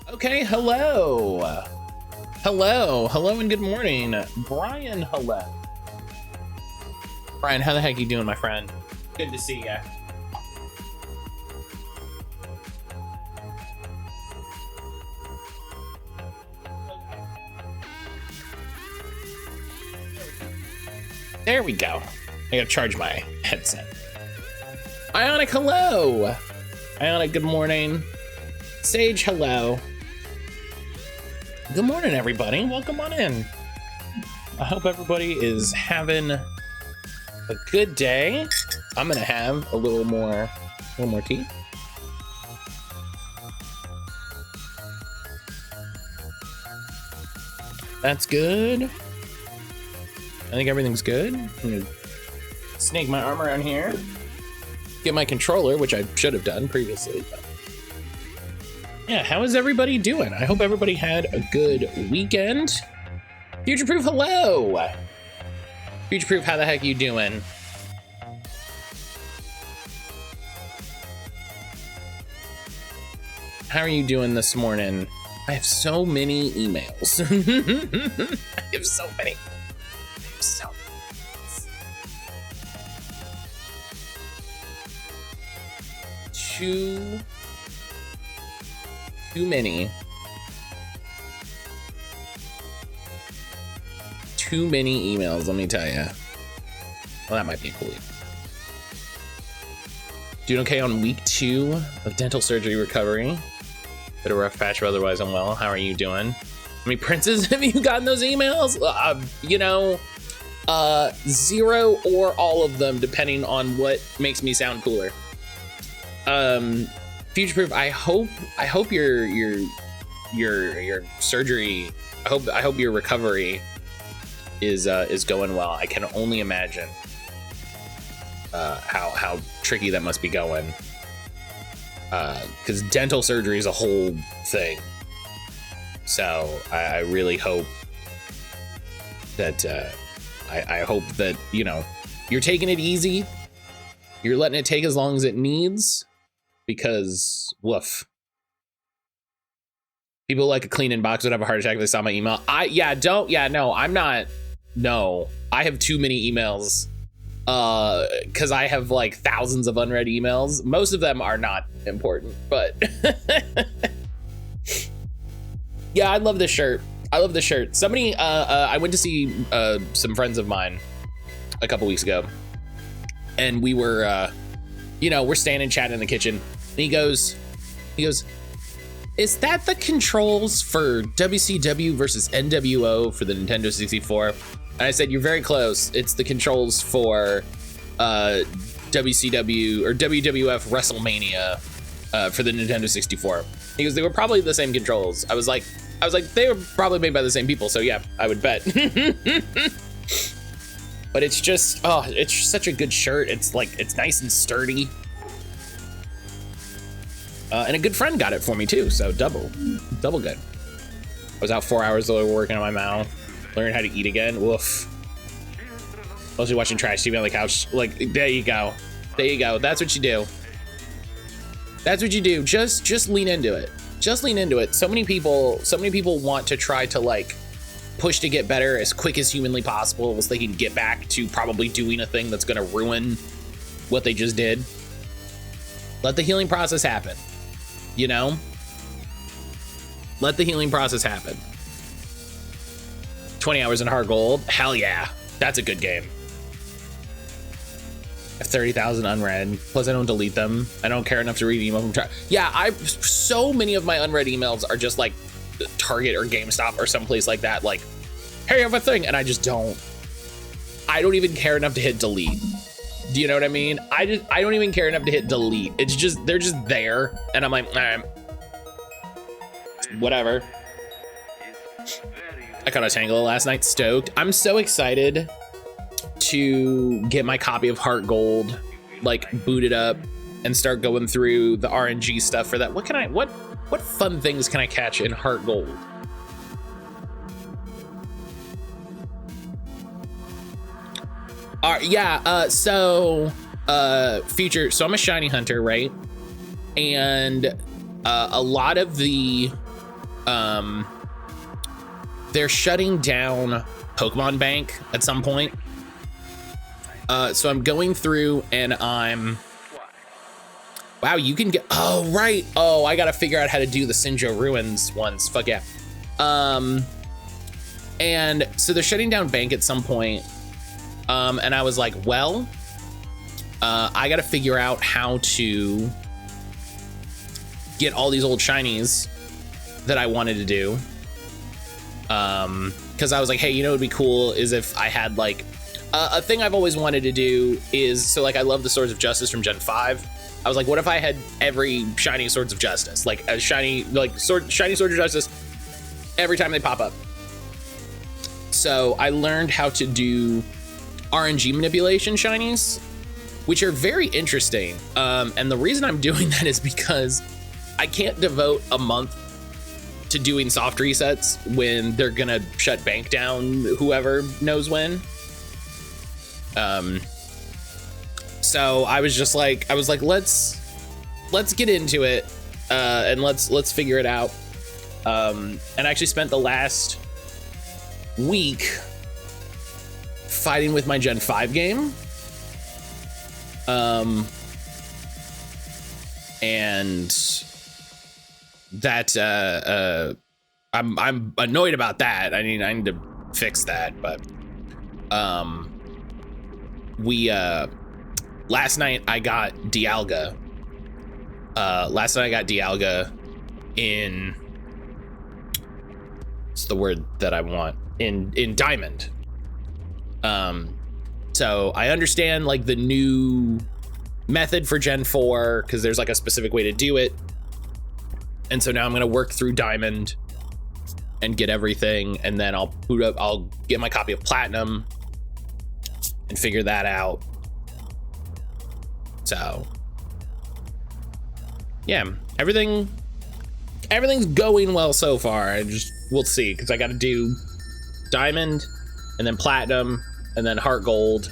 Okay, hello. Hello, and good morning. Brian, hello. Brian, how the heck you doing, my friend? Good to see ya. There we go. I gotta charge my headset. Ionic, hello. Ionic, good morning. Sage, hello. Good morning, everybody. Welcome on in. I hope everybody is having a good day. I'm gonna have a little more tea. That's good. I think everything's good. I'm gonna snake my arm around here. Get my controller, which I should have done previously. But yeah, how is everybody doing? I hope everybody had a good weekend. Future Proof, hello. Future Proof, how the heck you doing? How are you doing this morning? I have so many emails. I have so many. Too many. Too many emails, let me tell you. Well, that might be cool. Doing okay on week 2 of dental surgery recovery. Bit of a rough patch, but otherwise I'm well. How are you doing? How many princes have you gotten those emails? 0 or all of them, depending on what makes me sound cooler. Future Proof, I hope your surgery, I hope your recovery is going well. I can only imagine how tricky that must be going, because dental surgery is a whole thing. So I really hope that I hope that you're taking it easy, you're letting it take as long as it needs. Because woof. People like a clean inbox would have a heart attack if they saw my email. No, I have too many emails. Cause I have like thousands of unread emails. Most of them are not important, but yeah, I love this shirt. Somebody, I went to see some friends of mine a couple weeks ago, and we were we're standing chatting in the kitchen. And he goes, is that the controls for WCW versus NWO for the Nintendo 64? And I said, you're very close. It's the controls for WCW or WWF WrestleMania for the Nintendo 64. He goes, they were probably the same controls. I was like, they were probably made by the same people. So yeah, I would bet. But it's just, it's such a good shirt. It's nice and sturdy. And a good friend got it for me too, so double good. I was out 4 hours working on my mouth, learning how to eat again. Woof. Mostly watching trash TV on the couch. Like, there you go. That's what you do. Just lean into it. So many people want to try to push to get better as quick as humanly possible, so they can get back to probably doing a thing that's gonna ruin what they just did. Let the healing process happen. Let the healing process happen. 20 hours in hard gold. Hell yeah. That's a good game. I have 30,000 unread. Plus I don't delete them. I don't care enough to read email from yeah, so many of my unread emails are just like Target or GameStop or someplace like that. Like, hey, I have a thing. And I don't even care enough to hit delete. Do you know what I mean? I don't even care enough to hit delete. It's just, they're just there. And I'm like, all right, whatever. I caught a Tangela last night, stoked. I'm so excited to get my copy of Heart Gold, booted up and start going through the RNG stuff for that. What fun things can I catch in Heart Gold? Future, so I'm a shiny hunter, right? And a lot of the They're shutting down Pokemon Bank at some point. So I'm going through and wow, you can get, oh, right. Oh, I got to figure out how to do the Sinjo Ruins ones. Fuck yeah. And so they're shutting down Bank at some point. And I was like, well, I got to figure out how to get all these old shinies that I wanted to do. Cause I was like, hey, you know, it'd be cool is if I had like, a thing I've always wanted to do is, so like, I love the Swords of Justice from Gen 5. I was like, what if I had every shiny Swords of Justice, like a shiny, like shiny Swords of Justice every time they pop up. So I learned how to do RNG manipulation shinies, which are very interesting. And the reason I'm doing that is because I can't devote a month to doing soft resets when they're gonna shut Bank down, whoever knows when. So I was just like, let's get into it, and let's figure it out. And I actually spent the last week fighting with my Gen 5 game. And that, I'm annoyed about that. I need to fix that, but, last night I got Dialga. In, what's the word that I want? In Diamond. So I understand like the new method for Gen 4, because there's like a specific way to do it. And so now I'm gonna work through Diamond and get everything, and then I'll get my copy of Platinum and figure that out. So yeah, everything's going well so far. We'll see, because I got to do Diamond and then Platinum and then Heart Gold,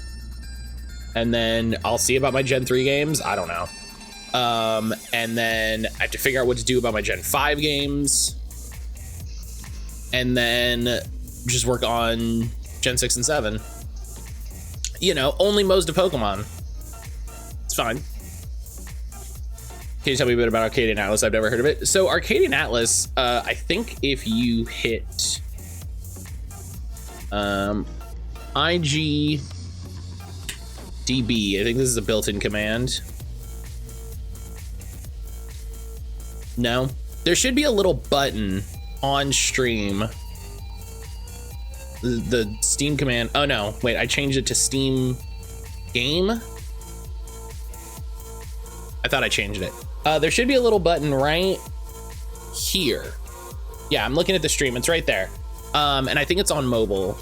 and then I'll see about my Gen 3 games. I don't know. And then I have to figure out what to do about my Gen 5 games, and then just work on Gen 6 and 7. You know, only most of Pokemon. It's fine. Can you tell me a bit about Arcadian Atlas? I've never heard of it. So Arcadian Atlas, I think if you hit IGDB, I think this is a built-in command. No, there should be a little button on stream. The Steam command. Oh no, wait, I changed it to Steam Game. I thought I changed it. There should be a little button right here. Yeah, I'm looking at the stream. It's right there. And I think it's on mobile.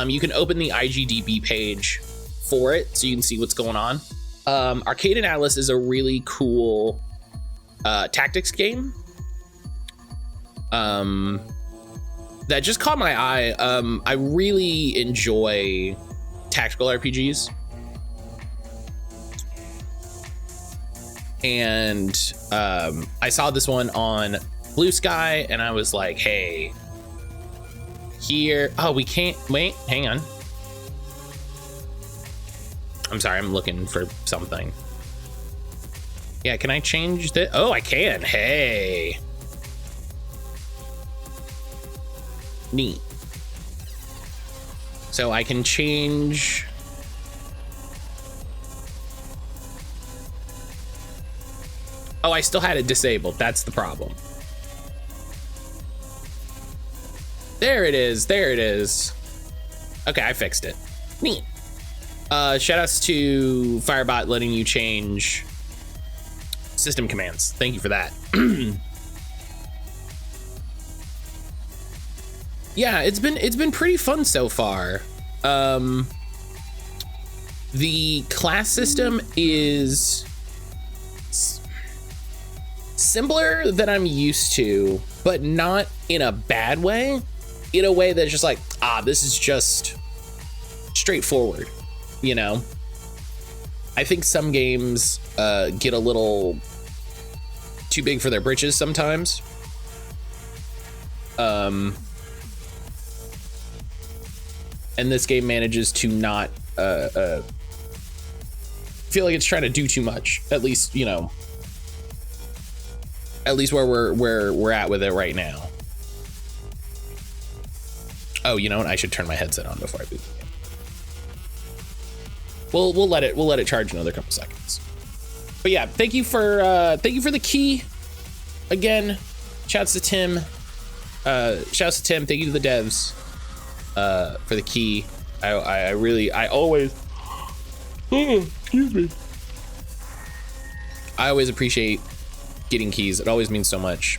You can open the IGDB page for it so you can see what's going on. Arcadian Atlas is a really cool tactics game. That just caught my eye. I really enjoy tactical RPGs. And I saw this one on Blue Sky, and I was like, hey, here. Oh, we can't wait. Hang on. I'm sorry, I'm looking for something. Yeah, can I change that? Oh, I can. Hey. Neat. So I can change. Oh, I still had it disabled. That's the problem. There it is. There it is. Okay, I fixed it. Neat. Shoutouts to Firebot letting you change system commands. Thank you for that. Yeah, it's been pretty fun so far. The class system is simpler than I'm used to, but not in a bad way. In a way that's just like, this is just straightforward, you know? I think some games get a little too big for their britches sometimes. And this game manages to not feel like it's trying to do too much. At least, you know, at least where we're at with it right now. Oh, you know what? I should turn my headset on before I boot the game. We'll let it charge another couple seconds. But yeah, thank you for the key. Again, shouts to Tim. Shouts to Tim. Thank you to the devs for the key. I always excuse me. I always appreciate getting keys. It always means so much.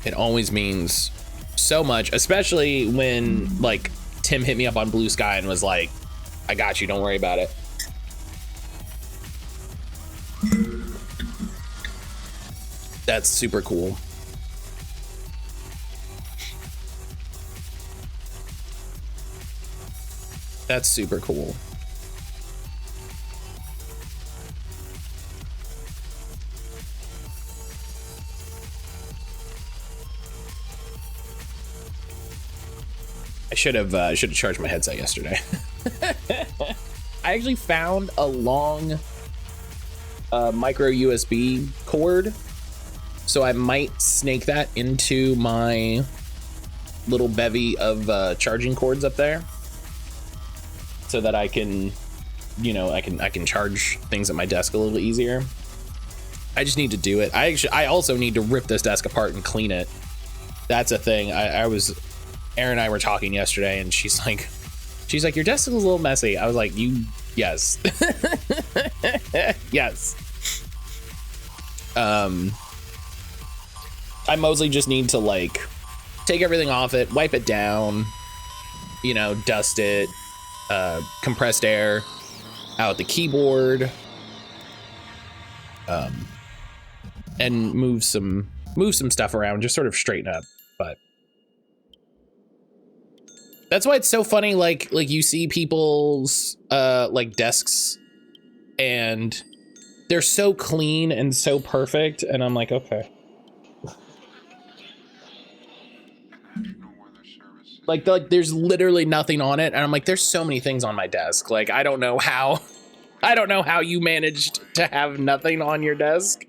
It always means so much, especially when like Tim hit me up on Blue Sky and was like, I got you, don't worry about it. That's super cool. That's super cool. I should have charged my headset yesterday. I actually found a long micro USB cord, so I might snake that into my little bevy of charging cords up there, so that I can, you know, I can charge things at my desk a little easier. I just need to do it. I also need to rip this desk apart and clean it. That's a thing. Erin and I were talking yesterday, and she's like, your desk is a little messy. I was like, yes. Yes. I mostly just need to like take everything off it, wipe it down, you know, dust it, compressed air out the keyboard, and move some stuff around, just sort of straighten up. But that's why it's so funny, like you see people's like desks and they're so clean and so perfect, and I'm like, okay. Like there's literally nothing on it, and I'm like, there's so many things on my desk. Like I don't know how you managed to have nothing on your desk.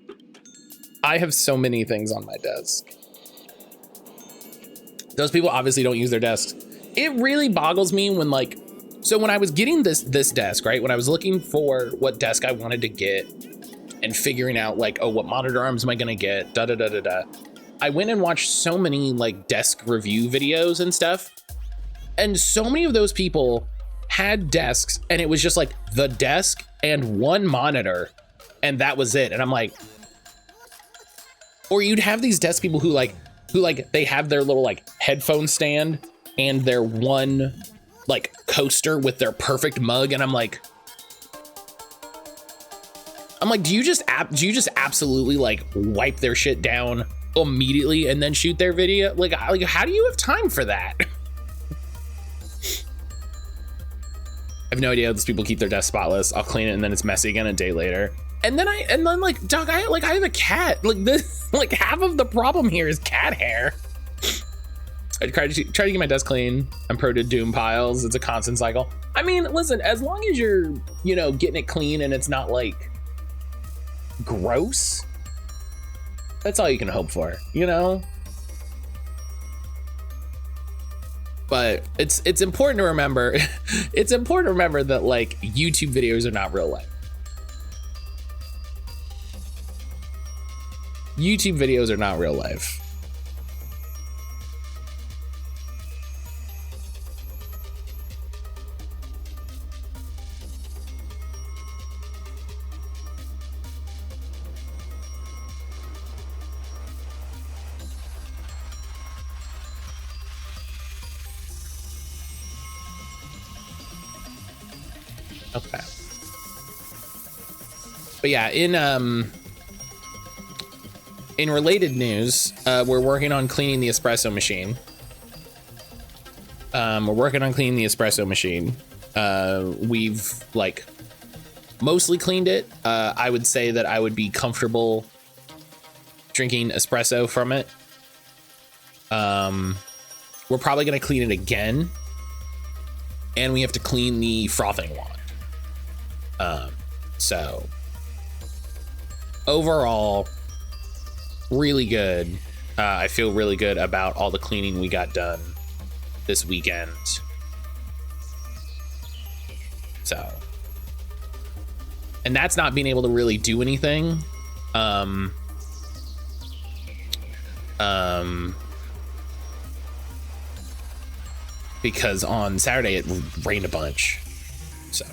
I have so many things on my desk. Those people obviously don't use their desks. It really boggles me when like, so when I was getting this desk, right? When I was looking for what desk I wanted to get and figuring out like, oh, what monitor arms am I gonna get? I went and watched so many like desk review videos and stuff. And so many of those people had desks and it was just like the desk and one monitor and that was it. And I'm like, or you'd have these desk people who they have their little like headphone stand and their one like coaster with their perfect mug. And I'm like, do you just absolutely like wipe their shit down immediately and then shoot their video? Like how do you have time for that? I have no idea how these people keep their desk spotless. I'll clean it and then it's messy again a day later. And then like, Doug, I have a cat. Like this, like half of the problem here is cat hair. I try to get my desk clean. I'm pro to doom piles. It's a constant cycle. I mean, listen, as long as you're, you know, getting it clean and it's not like gross, that's all you can hope for, you know? But it's important to remember, it's important to remember that like YouTube videos are not real life. YouTube videos are not real life. Okay. But yeah, in related news, we're working on cleaning the espresso machine. We've like mostly cleaned it. I would say that I would be comfortable drinking espresso from it. We're probably gonna clean it again, and we have to clean the frothing wand. So overall, really good. I feel really good about all the cleaning we got done this weekend. So, and that's not being able to really do anything. Because on Saturday it rained a bunch. So,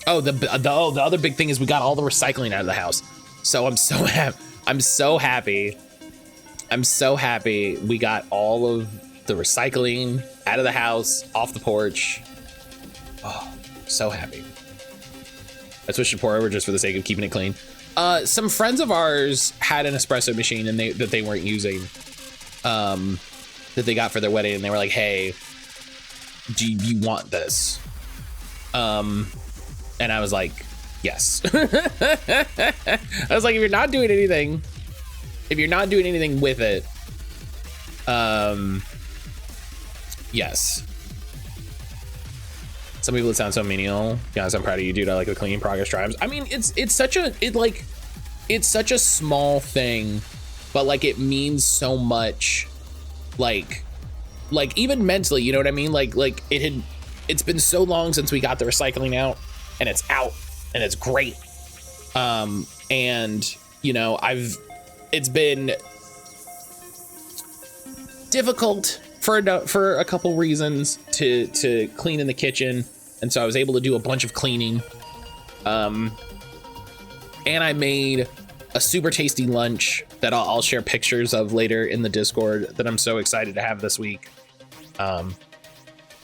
the other big thing is we got all the recycling out of the house. So I'm so happy. I'm so happy we got all of the recycling out of the house, off the porch. Oh, so happy. I switched to pour over just for the sake of keeping it clean. Some friends of ours had an espresso machine and that they weren't using, that they got for their wedding, and they were like, "Hey, do you want this?" And I was like, "Yes." I was like, if you're not doing anything with it, yes. Some people, it sounds so menial. Yes, I'm proud of you, dude. I like the cleaning progress drives. I mean, it's such a small thing, but like it means so much. Like even mentally, you know what I mean? Like it's been so long since we got the recycling out, and it's out, and it's great. And you know, it's been difficult for a couple reasons to clean in the kitchen, and so I was able to do a bunch of cleaning. And I made a super tasty lunch that I'll share pictures of later in the Discord that I'm so excited to have this week.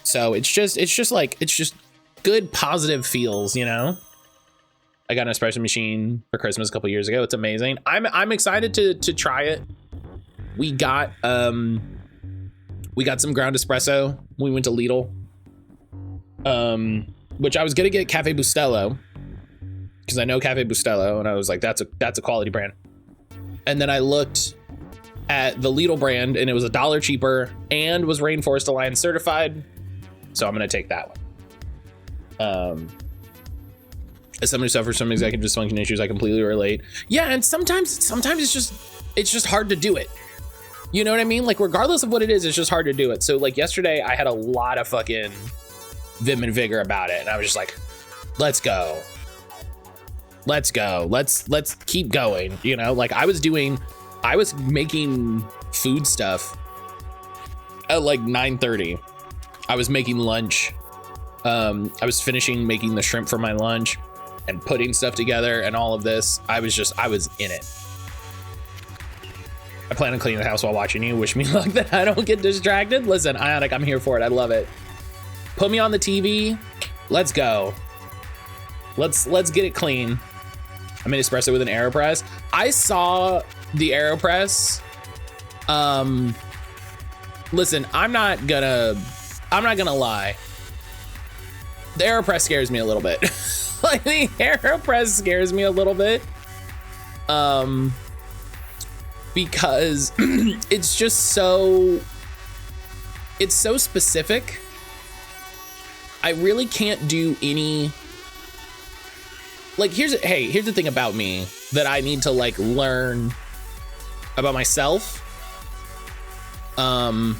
So it's just good positive feels, you know. I got an espresso machine for Christmas a couple years ago. It's amazing. I'm excited to try it. We got some ground espresso. We went to Lidl, which I was gonna get Cafe Bustelo because I know Cafe Bustelo, and I was like, that's a quality brand. And then I looked at the Lidl brand, and it was $1 cheaper and was Rainforest Alliance certified. So I'm gonna take that one. As somebody who suffers from executive dysfunction issues, I completely relate. Yeah, and sometimes it's just hard to do it. You know what I mean? Like, regardless of what it is, it's just hard to do it. So like yesterday, I had a lot of fucking vim and vigor about it, and I was just like, let's go. Let's keep going. You know, like I was making food stuff at like 9:30. I was making lunch. I was finishing making the shrimp for my lunch and putting stuff together and all of this. I was in it. I plan on cleaning the house while watching you. Wish me luck that I don't get distracted. Listen, Ionic, I'm here for it. I love it. Put me on the TV. Let's go. Let's get it clean. I made espresso with an AeroPress. I saw the AeroPress. Listen, I'm not gonna lie. The AeroPress scares me a little bit. Like the AeroPress scares me a little bit. Because it's so specific. I really can't do any, like, here's the thing about me that I need to like learn about myself. And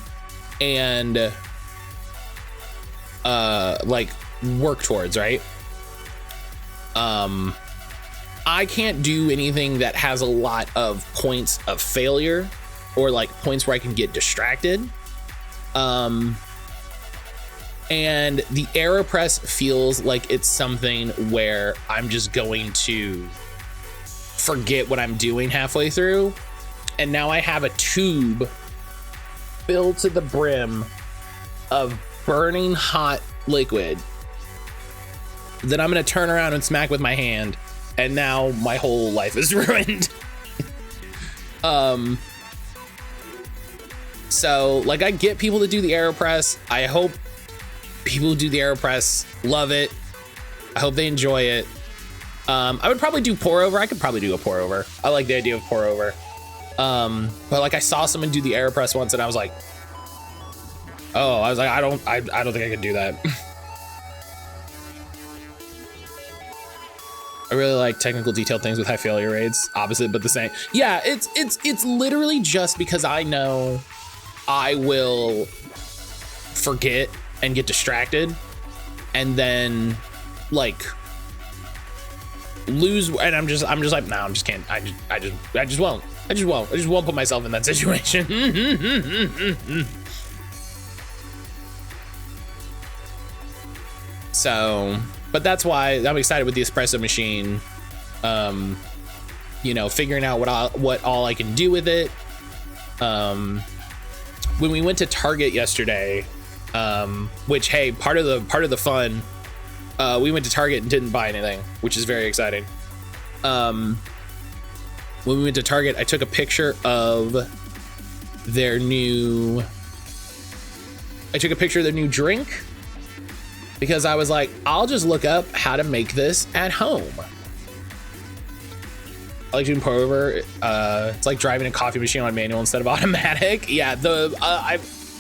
like work towards, right? I can't do anything that has a lot of points of failure or like points where I can get distracted. And the AeroPress feels like it's something where I'm just going to forget what I'm doing halfway through. And now I have a tube filled to the brim of burning hot liquid that I'm going to turn around and smack with my hand. And now my whole life is ruined. So like I get people to do the AeroPress. I hope people who do the AeroPress love it. I hope they enjoy it. I would probably do pour over. I could probably do a pour over. I like the idea of pour over. But like I saw someone do the AeroPress once and I was like, oh, I don't think I could do that. I really like technical detailed things with high failure rates, opposite but the same. Yeah, it's literally just because I know I will forget and get distracted and then like lose, and I'm just like, no, I'm just can't. I just won't put myself in that situation. So, but that's why I'm excited with the espresso machine. You know, figuring out what all I can do with it. When we went to Target yesterday, which, hey, part of the fun, we went to Target and didn't buy anything, which is very exciting. When we went to Target, I took a picture of their new drink because I was like, I'll just look up how to make this at home. I like doing pour over. It's like driving a coffee machine on manual instead of automatic. Yeah, I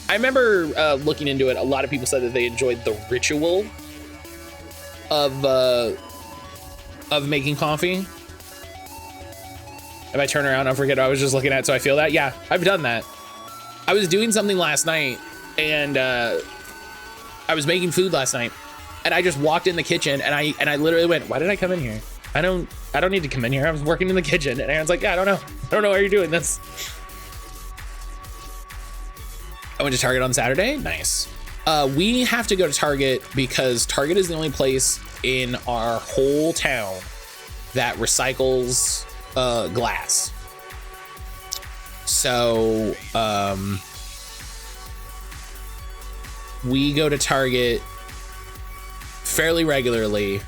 remember looking into it. A lot of people said that they enjoyed the ritual of making coffee. If I turn around, I'll forget what I was just looking at, so I feel that. Yeah, I've done that. I was doing something last night, and I was making food last night, and I just walked in the kitchen, and I literally went, why did I come in here? I don't need to come in here. I was working in the kitchen. And Aaron's like, yeah, I don't know why you're doing this. I went to Target on Saturday. Nice. We have to go to Target because Target is the only place in our whole town that recycles glass. So we go to Target fairly regularly.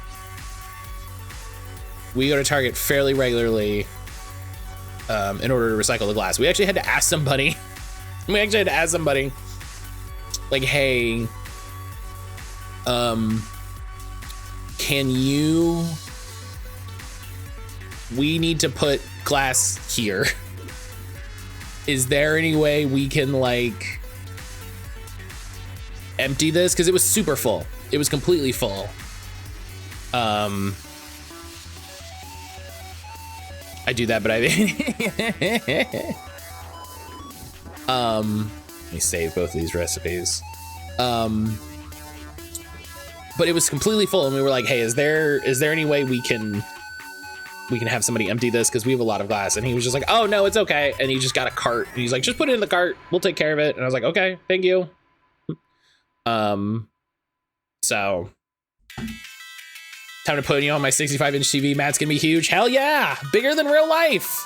In order to recycle the glass. We actually had to ask somebody. Like, hey, we need to put glass here. Is there any way we can like empty this? Because it was super full. It was completely full. I do that, but let me save both of these recipes. But it was completely full, and we were like, hey, is there any way we can have somebody empty this, because we have a lot of glass? And he was just like, oh no, it's okay. And he just got a cart, and he's like, just put it in the cart, we'll take care of it. And I was like, okay, thank you. So time to put you on my 65-inch TV. Matt's gonna be huge. Hell yeah, bigger than real life.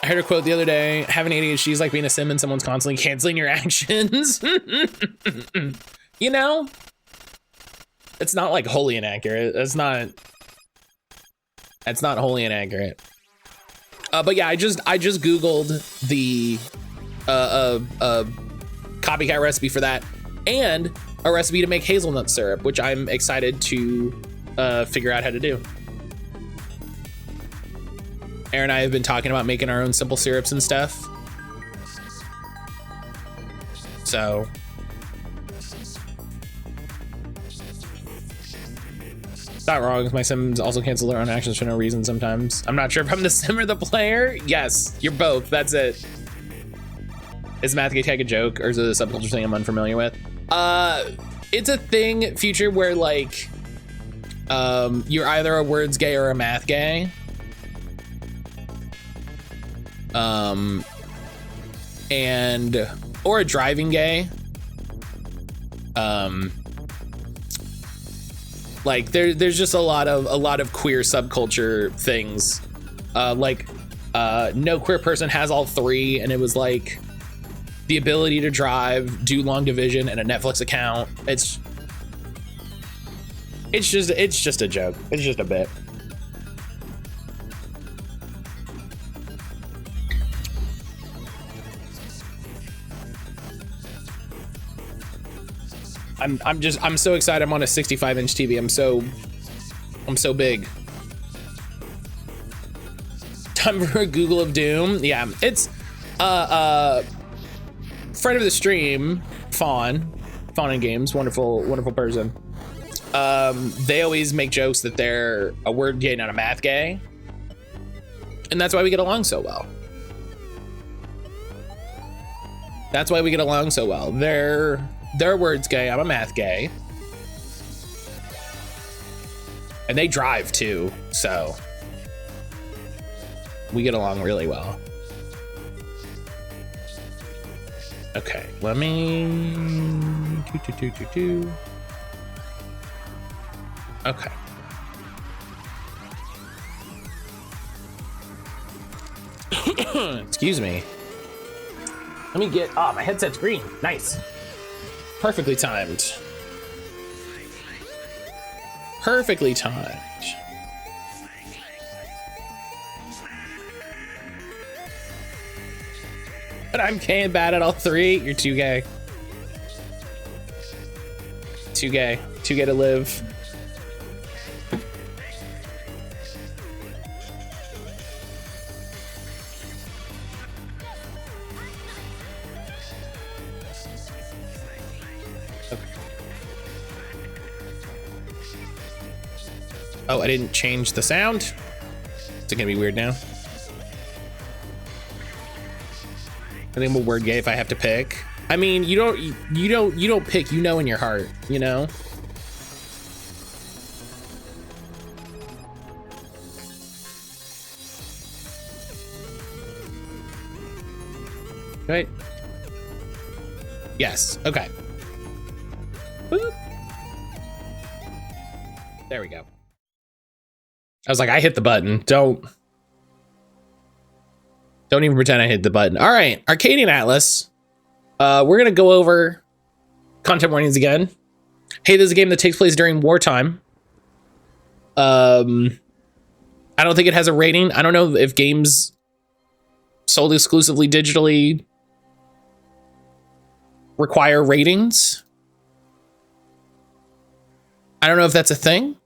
I heard a quote the other day: having ADHD is like being a sim and someone's constantly canceling your actions. You know, it's not like wholly inaccurate. That's not wholly inaccurate. But yeah, I just Googled the copycat recipe for that, and a recipe to make hazelnut syrup, which I'm excited to figure out how to do. Aaron and I have been talking about making our own simple syrups and stuff. So it's not wrong if my sims also cancel their own actions for no reason sometimes. I'm not sure if I'm the sim or the player. Yes, you're both. That's it. Is math gay tag a joke, or is it a subculture thing I'm unfamiliar with? It's a thing, Future, where like you're either a words gay or a math gay. Or a driving gay. Like there's just a lot of queer subculture things. No queer person has all three, and it was like the ability to drive, do long division, and a Netflix account. It's just a joke. It's just a bit. I'm so excited. I'm on a 65-inch TV. I'm so big. Time for a Google of Doom. Yeah, it's friend of the stream, Fawn and Games, wonderful person. They always make jokes that they're a word gay, not a math gay, and that's why we get along so well. That's why we get along so well. They're words gay, I'm a math gay, and they drive too, so we get along really well. Okay, let me Okay. Excuse me. Let me get, my headset's green. Nice. Perfectly timed. Perfectly timed. But I'm gay and bad at all three. You're too gay. Too gay. Too gay to live. Okay. Oh, I didn't change the sound. Is it gonna be weird now? I think I'm a word gay if I have to pick. I mean, you don't pick, you know in your heart, you know? Right? Yes, okay. Boop. There we go. I was like, I hit the button. Don't even pretend I hit the button. All right, Arcadian Atlas. We're gonna go over content warnings again. Hey, this is a game that takes place during wartime. I don't think it has a rating. I don't know if games sold exclusively digitally require ratings. I don't know if that's a thing.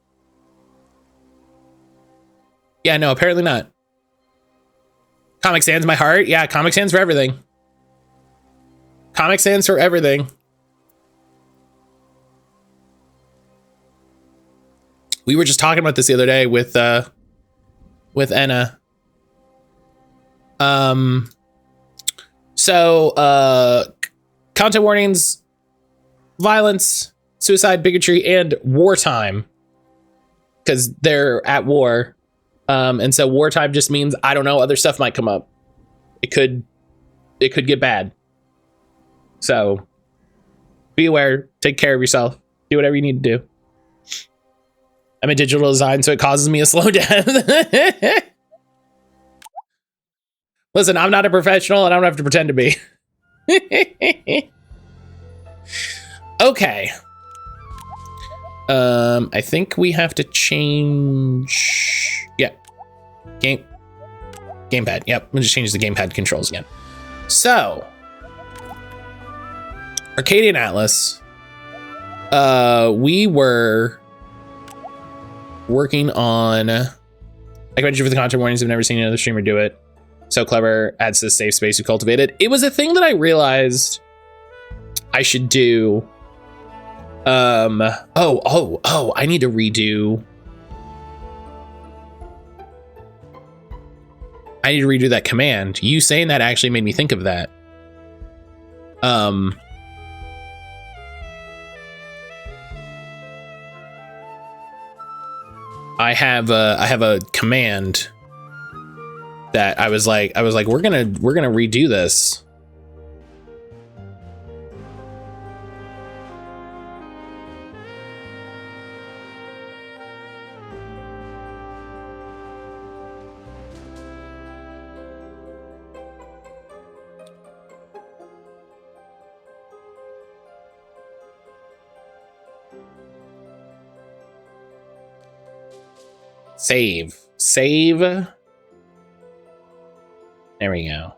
Yeah, no, apparently not. Comic Sans my heart. Yeah, Comic Sans for everything. Comic Sans for everything. We were just talking about this the other day with Enna. Content warnings, violence, suicide, bigotry, and wartime. Because they're at war. And so wartime just means, I don't know, other stuff might come up. It could get bad. So be aware, take care of yourself, do whatever you need to do. I'm in digital design, so it causes me a slow death. Listen, I'm not a professional and I don't have to pretend to be. Okay. I think we have to change. Yeah. Gamepad. Yep. We'll just change the gamepad controls again. So, Arcadian Atlas. We were working on. I commend you for the content warnings. I've never seen another streamer do it. So clever. Adds to the safe space you cultivated. It was a thing that I realized I should do. I need to redo. I need to redo that command. You saying that actually made me think of that. I have a command that I was like, we're gonna redo this. Save. There we go.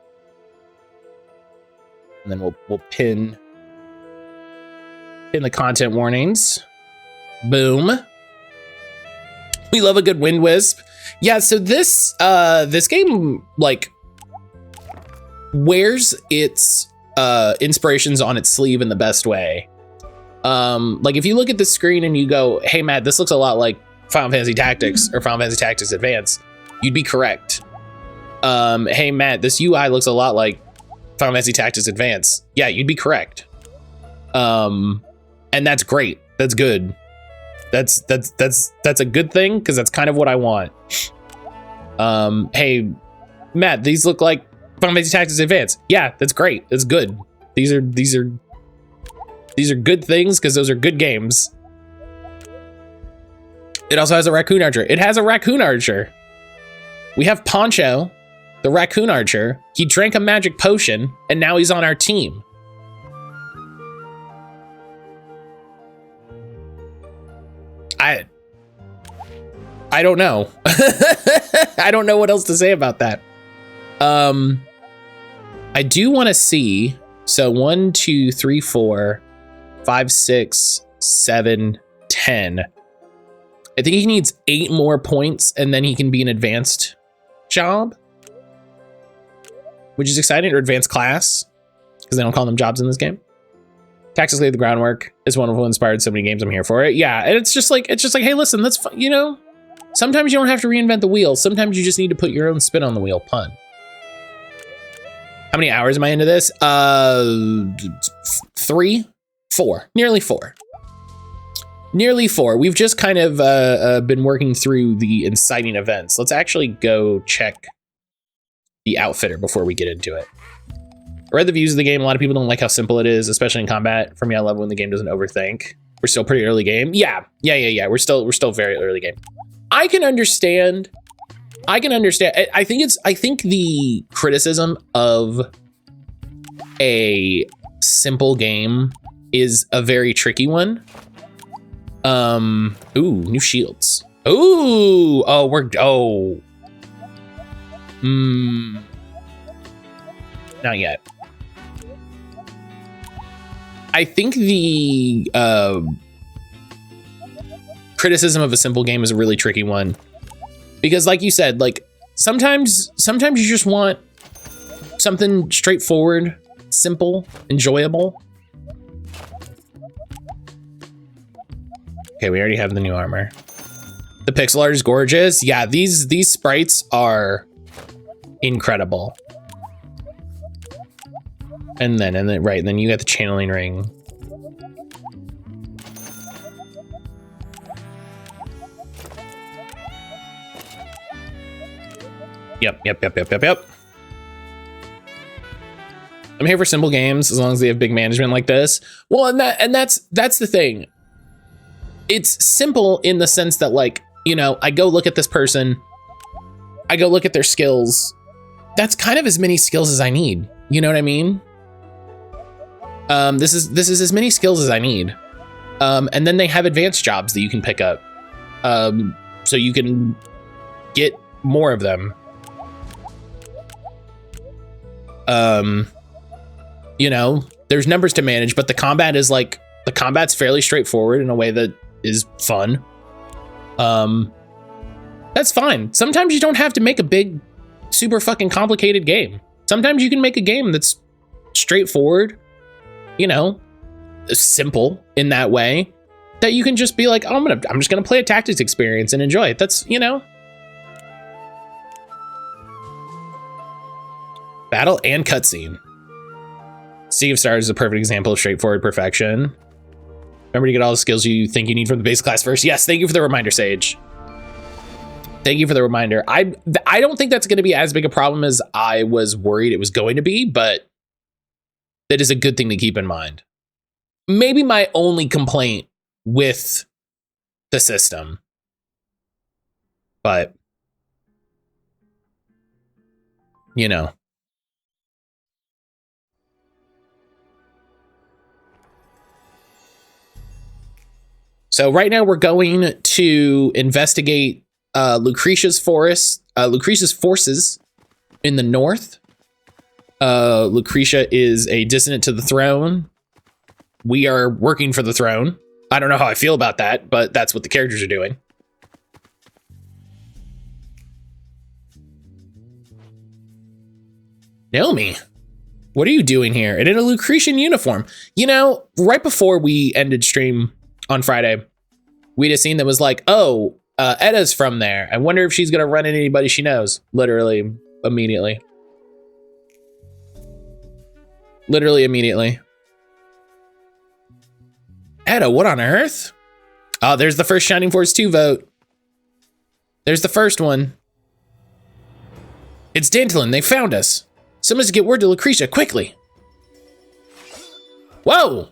And then we'll pin the content warnings. Boom. We love a good wind wisp. Yeah, so this this game like wears its inspirations on its sleeve in the best way. Like if you look at the screen and you go, hey Matt, this looks a lot like Final Fantasy Tactics or Final Fantasy Tactics Advance, you'd be correct. Hey Matt, this UI looks a lot like Final Fantasy Tactics Advance. Yeah, you'd be correct. And that's great. That's good. That's a good thing because that's kind of what I want. Hey Matt, these look like Final Fantasy Tactics Advance. Yeah, that's great. That's good. These are good things because those are good games. It also has a raccoon archer. It has a raccoon archer. We have Poncho, the raccoon archer. He drank a magic potion and now he's on our team. I don't know. I don't know what else to say about that. I do want to see. So 1, 2, 3, 4, 5, 6, 7, 10. I think he needs 8 more points and then he can be an advanced job, which is exciting, or advanced class, because they don't call them jobs in this game. Tactics laid the groundwork. It's wonderful, inspired so many games. I'm here for it. Yeah, and it's just like, hey, listen, that's fun. You know, sometimes you don't have to reinvent the wheel. Sometimes you just need to put your own spin on the wheel. Pun. How many hours am I into this? 3, 4, nearly 4. Nearly 4. We've just kind of been working through the inciting events. Let's actually go check the outfitter before we get into it. I read the views of the game. A lot of people don't like how simple it is, especially in combat. For me, I love when the game doesn't overthink. We're still pretty early game. Yeah. We're still very early game. I can understand. I think the criticism of a simple game is a very tricky one. Ooh, new shields. Ooh, not yet. I think the criticism of a simple game is a really tricky one, because like you said, like sometimes you just want something straightforward, simple, enjoyable. Okay, we already have the new armor. The pixel art is gorgeous. Yeah, these sprites are incredible. And then you got the channeling ring. Yep. I'm here for simple games as long as they have big management like this. Well, and that's the thing. It's simple in the sense that, like, you know, I go look at this person, I go look at their skills. That's kind of as many skills as I need. You know what I mean? This is as many skills as I need. And then they have advanced jobs that you can pick up. So you can get more of them. You know, there's numbers to manage, but the combat's fairly straightforward in a way that is fun. That's fine. Sometimes you don't have to make a big, super fucking complicated game. Sometimes you can make a game that's straightforward, you know, simple in that way, that you can just be like, oh, I'm just gonna play a tactics experience and enjoy it. That's, you know. Battle and cutscene. Sea of Stars is a perfect example of straightforward perfection. Remember to get all the skills you think you need from the base class first. Yes, thank you for the reminder, Sage. Thank you for the reminder. I don't think that's going to be as big a problem as I was worried it was going to be, but that is a good thing to keep in mind. Maybe my only complaint with the system, but you know. So right now we're going to investigate Lucretia's forces in the north. Lucretia is a dissonant to the throne. We are working for the throne. I don't know how I feel about that, but that's what the characters are doing. Naomi, what are you doing here? And in a Lucretian uniform. You know, right before we ended stream on Friday, we had a scene that was like, oh, Edda's from there. I wonder if she's gonna run into anybody she knows. Literally, immediately. Literally immediately. Edda, what on earth? Oh, there's the first Shining Force 2 vote. There's the first one. It's Dantelin, they found us. Someone has to get word to Lucretia, quickly. Whoa!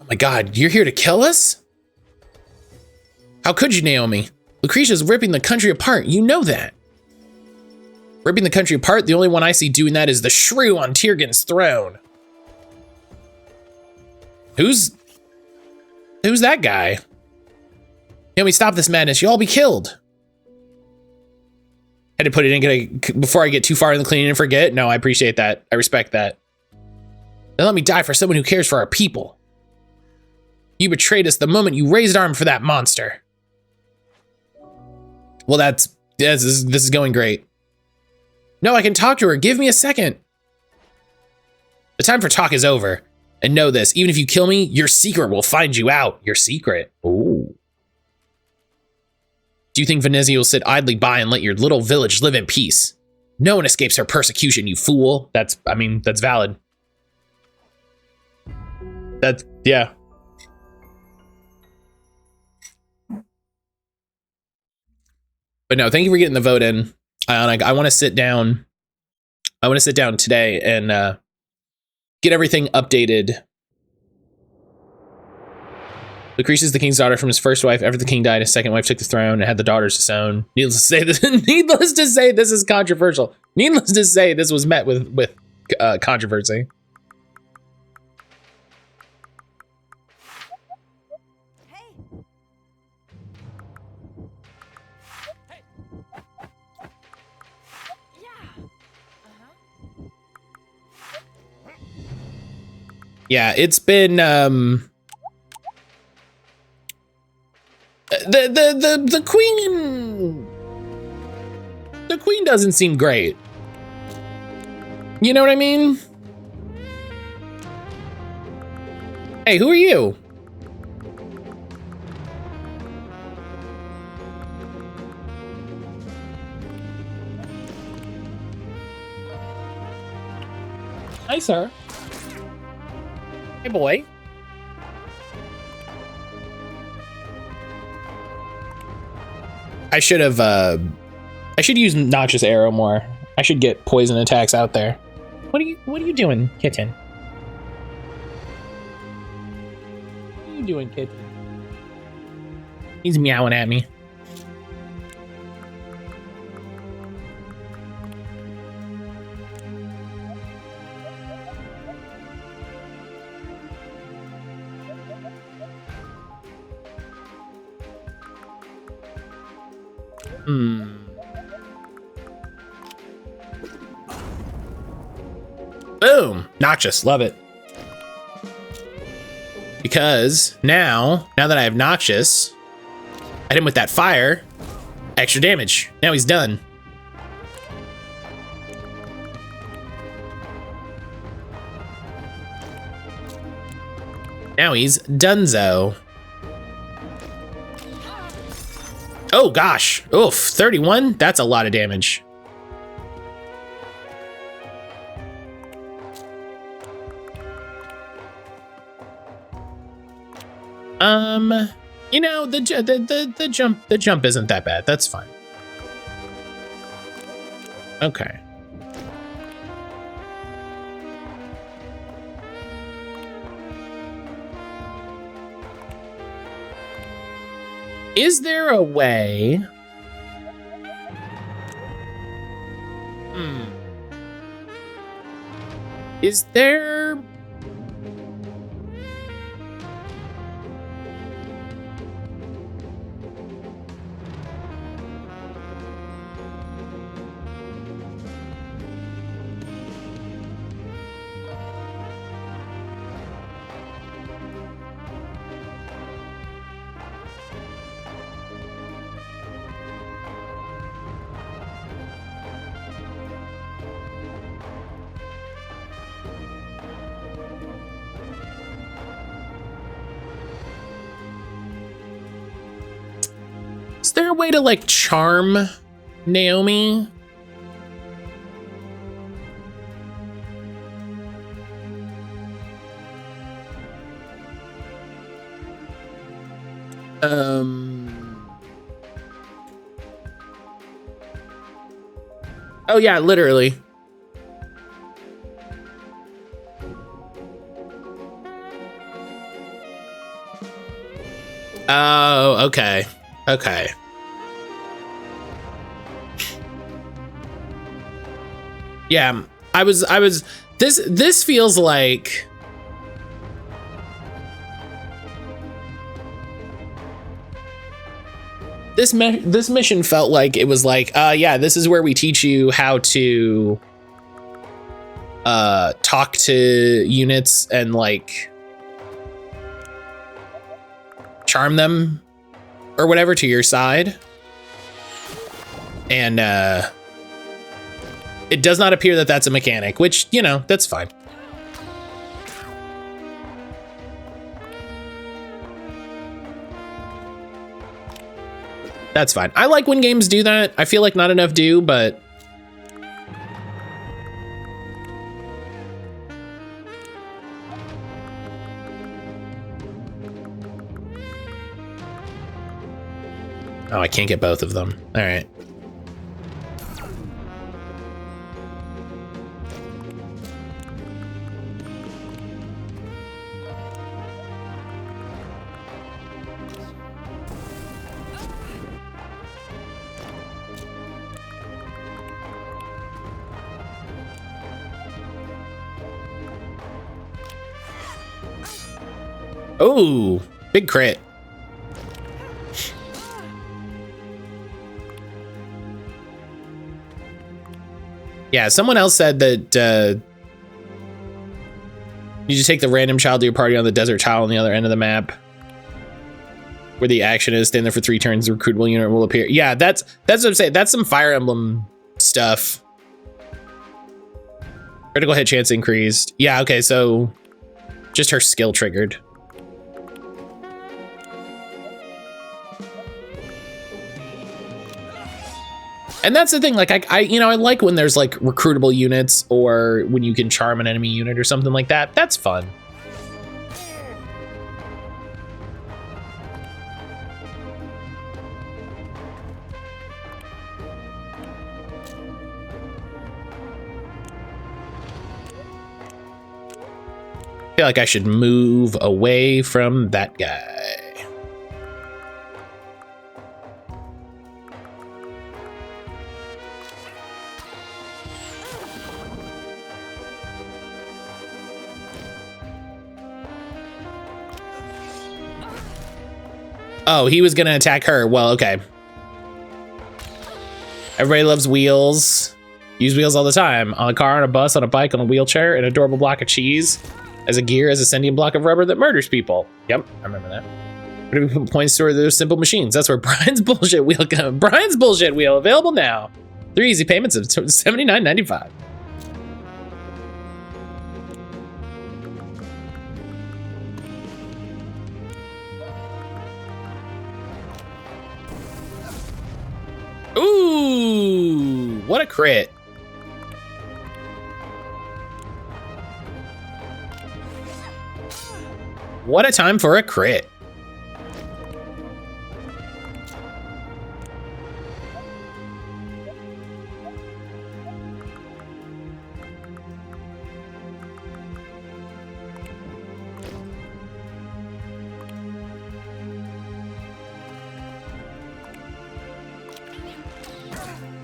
Oh my god, you're here to kill us? How could you, Naomi? Lucretia's ripping the country apart, you know that. Ripping the country apart, the only one I see doing that is the shrew on Tyrgan's throne. Who's that guy? Naomi, stop this madness, you'll all be killed. Had to put it in before I get too far in the cleaning and forget. No, I appreciate that. I respect that. Then let me die for someone who cares for our people. You betrayed us the moment you raised arm for that monster. Well, this is going great. No, I can talk to her. Give me a second. The time for talk is over. And know this, even if you kill me, your secret will find you out. Your secret. Ooh. Do you think Venezia will sit idly by and let your little village live in peace? No one escapes her persecution, you fool. That's valid. Yeah. But no, thank you for getting the vote in. I want to sit down. I want to sit down today and get everything updated. Lucretia is the king's daughter from his first wife. After the king died, his second wife took the throne and had the daughters to own. Needless to say, this is controversial. Needless to say, this was met with controversy. Yeah, it's been the queen doesn't seem great. You know what I mean? Hey, who are you? Hi, sir. Hey, boy. I should have, I should use Noxious Arrow more. I should get poison attacks out there. What are you doing, kitten? What are you doing, kitten? He's meowing at me. Boom! Noxious, love it. Because now that I have Noxious, I hit him with that fire, extra damage. Now he's done. Now he's donezo. Oh gosh, oof, 31? That's a lot of damage. You know, the jump isn't that bad. That's fine. Okay. Is there a way? Is there? Is there a way to like charm Naomi? Oh yeah, literally. Oh, okay. Okay. Yeah, I was this feels like this mission felt like it was like, yeah, this is where we teach you how to talk to units and like charm them or whatever to your side. And it does not appear that that's a mechanic, which, you know, that's fine. That's fine. I like when games do that. I feel like not enough do, but oh, I can't get both of them. All right. Oh, big crit. Yeah, someone else said that you just take the random child to your party on the desert tile on the other end of the map, where the action is. Stand there for 3 turns, the recruitable unit will appear. Yeah, that's what I'm saying. That's some Fire Emblem stuff. Critical hit chance increased. Yeah, okay, so just her skill triggered. And that's the thing, like, I like when there's like recruitable units or when you can charm an enemy unit or something like that. That's fun. I feel like I should move away from that guy. Oh, he was gonna attack her. Well, okay. Everybody loves wheels. Use wheels all the time. On a car, on a bus, on a bike, on a wheelchair, an adorable block of cheese. As a gear, as a sentient block of rubber that murders people. Yep, I remember that. Where do we put points toward those simple machines? That's where Brian's bullshit wheel comes. Brian's bullshit wheel available now. 3 easy payments of $79.95. Ooh, what a crit. What a time for a crit.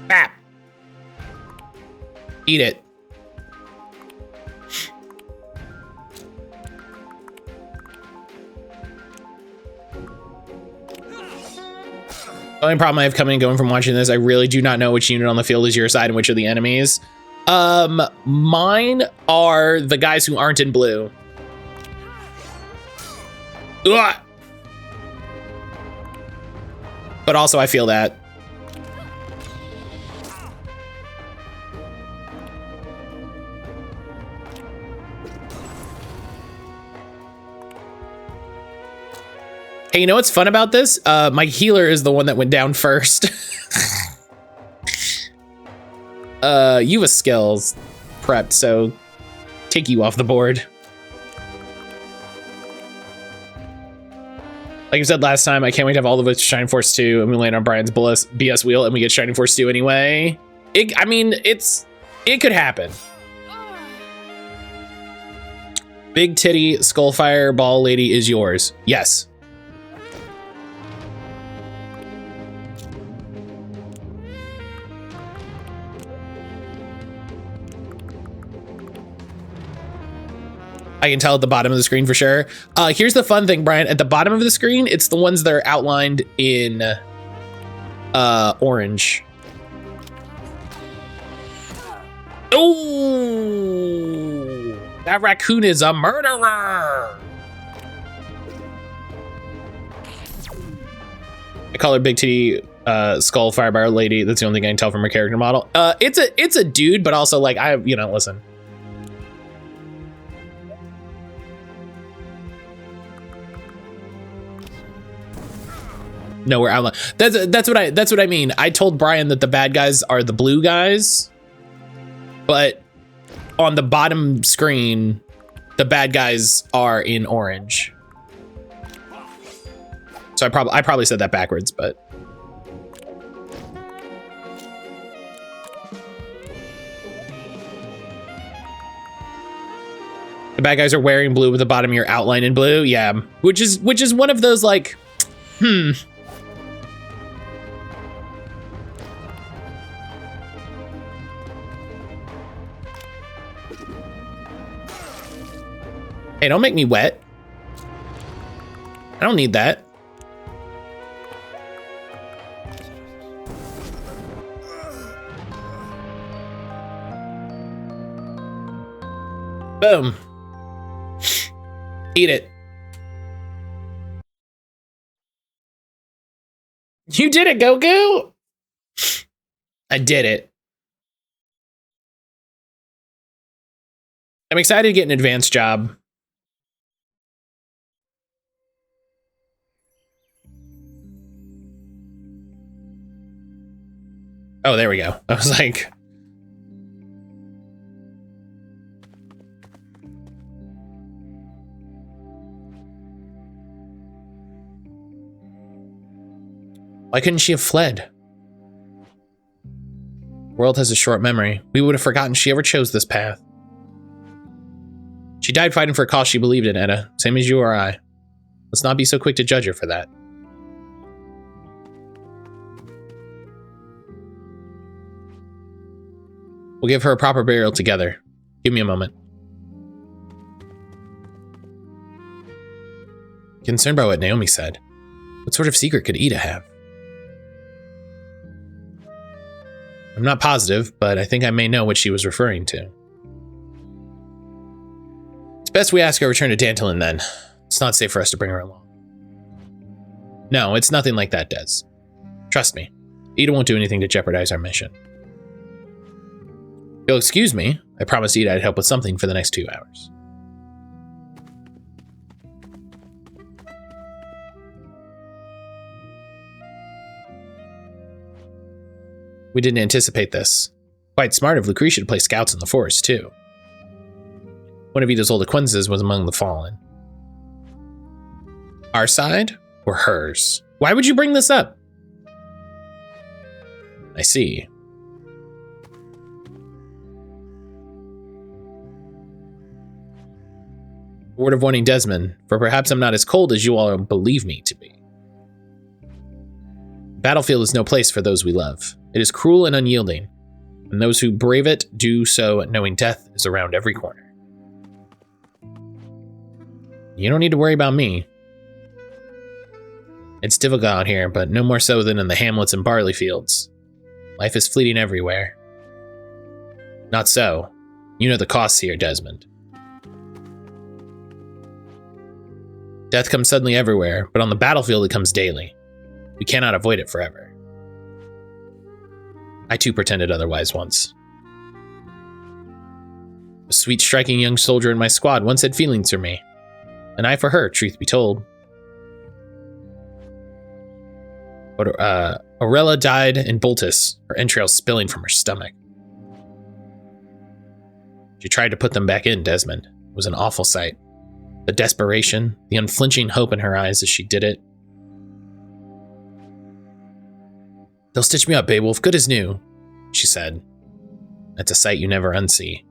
Bap. Eat it. The only problem I have coming and going from watching this, I really do not know which unit on the field is your side and which are the enemies. Mine are the guys who aren't in blue. Ugh. But also I feel that. Hey, you know what's fun about this? My healer is the one that went down first. You have skills prepped, so take you off the board. Like I said last time, I can't wait to have all of us Shining Force 2 and we land on Brian's BS wheel and we get Shining Force 2 anyway. I mean, it could happen. Big titty Skullfire Ball Lady is yours. Yes. I can tell at the bottom of the screen for sure. Here's the fun thing, Brian. At the bottom of the screen, it's the ones that are outlined in orange. Oh, that raccoon is a murderer. I call her Big Titty Skull Firebar Lady. That's the only thing I can tell from her character model. It's a dude, but also like listen. No, we're outline. That's what I mean. I told Brian that the bad guys are the blue guys, but on the bottom screen, the bad guys are in orange. So I probably said that backwards, but the bad guys are wearing blue with the bottom of your outline in blue. Yeah, which is one of those like, Hey, don't make me wet. I don't need that. Boom. Eat it. You did it, Goku. I did it. I'm excited to get an advanced job. Oh, there we go. I was like, why couldn't she have fled? The world has a short memory. We would have forgotten she ever chose this path. She died fighting for a cause she believed in, Etta, same as you or I. Let's not be so quick to judge her for that. We'll give her a proper burial together. Give me a moment. Concerned by what Naomi said. What sort of secret could Ida have? I'm not positive, but I think I may know what she was referring to. It's best we ask her to return to Dantelin then. It's not safe for us to bring her along. No, it's nothing like that, Des. Trust me. Ida won't do anything to jeopardize our mission. You'll excuse me. I promised Ida I'd help with something for the next 2 hours. We didn't anticipate this. Quite smart of Lucretia to play scouts in the forest, too. One of Ida's old acquaintances was among the fallen. Our side or hers? Why would you bring this up? I see. Word of warning, Desmond, for perhaps I'm not as cold as you all believe me to be. Battlefield is no place for those we love. It is cruel and unyielding, and those who brave it do so knowing death is around every corner. You don't need to worry about me. It's difficult out here, but no more so than in the hamlets and barley fields. Life is fleeting everywhere. Not so. You know the costs here, Desmond. Death comes suddenly everywhere, but on the battlefield it comes daily. We cannot avoid it forever. I too pretended otherwise once. A sweet, striking young soldier in my squad once had feelings for me. And I for her, truth be told. Aurella died in Boltus, her entrails spilling from her stomach. She tried to put them back in, Desmond. It was an awful sight. The desperation, the unflinching hope in her eyes as she did it. They'll stitch me up, Beowulf, good as new, she said. That's a sight you never unsee.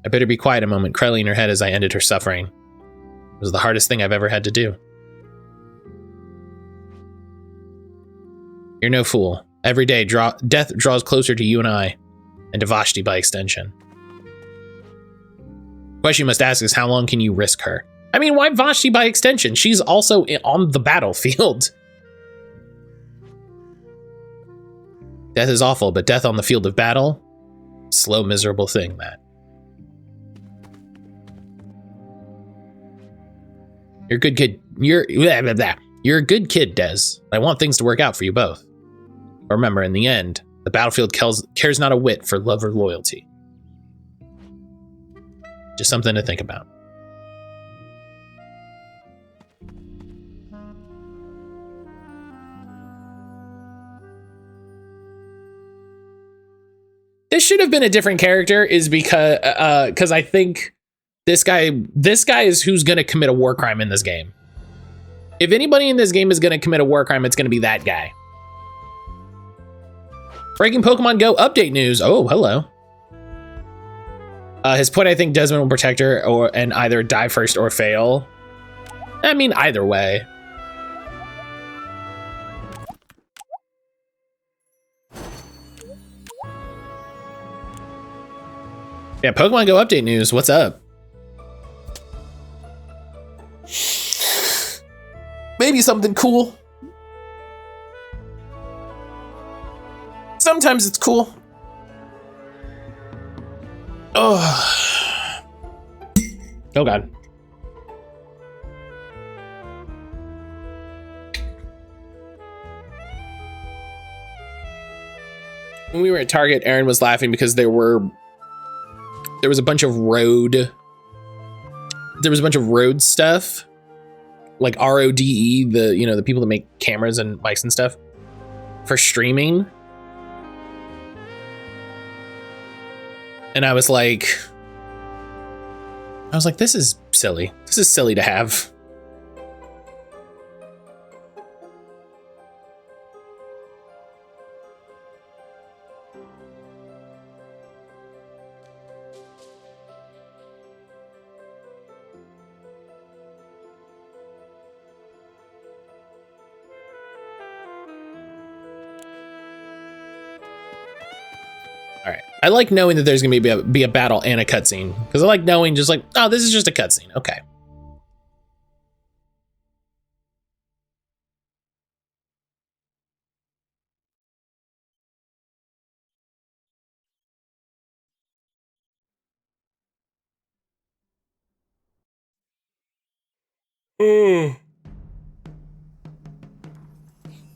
I better be quiet a moment, cradling her head as I ended her suffering. It was the hardest thing I've ever had to do. You're no fool. Every day, death draws closer to you and I, and to Vashti by extension. The question you must ask is, how long can you risk her? I mean, why Vashti by extension? She's also on the battlefield. Death is awful, but death on the field of battle? Slow, miserable thing, that. You're a good kid. You're a good kid, Des. I want things to work out for you both. But remember, in the end, the battlefield cares not a whit for love or loyalty. Just something to think about. This should have been a different character, is because I think this guy is who's going to commit a war crime in this game. If anybody in this game is going to commit a war crime, it's going to be that guy. Breaking Pokemon Go update news. Oh, hello. His point, I think Desmond will protect her and either die first or fail. I mean, either way. Yeah, Pokemon Go update news. What's up? Maybe something cool. Sometimes it's cool. Oh. Oh God. When we were at Target, Aaron was laughing because there was a bunch of road stuff, like RODE, the people that make cameras and bikes and stuff for streaming. And I was like, this is silly. This is silly to have. All right. I like knowing that there's going to be a battle and a cutscene, because I like knowing just like, oh, this is just a cutscene. Okay.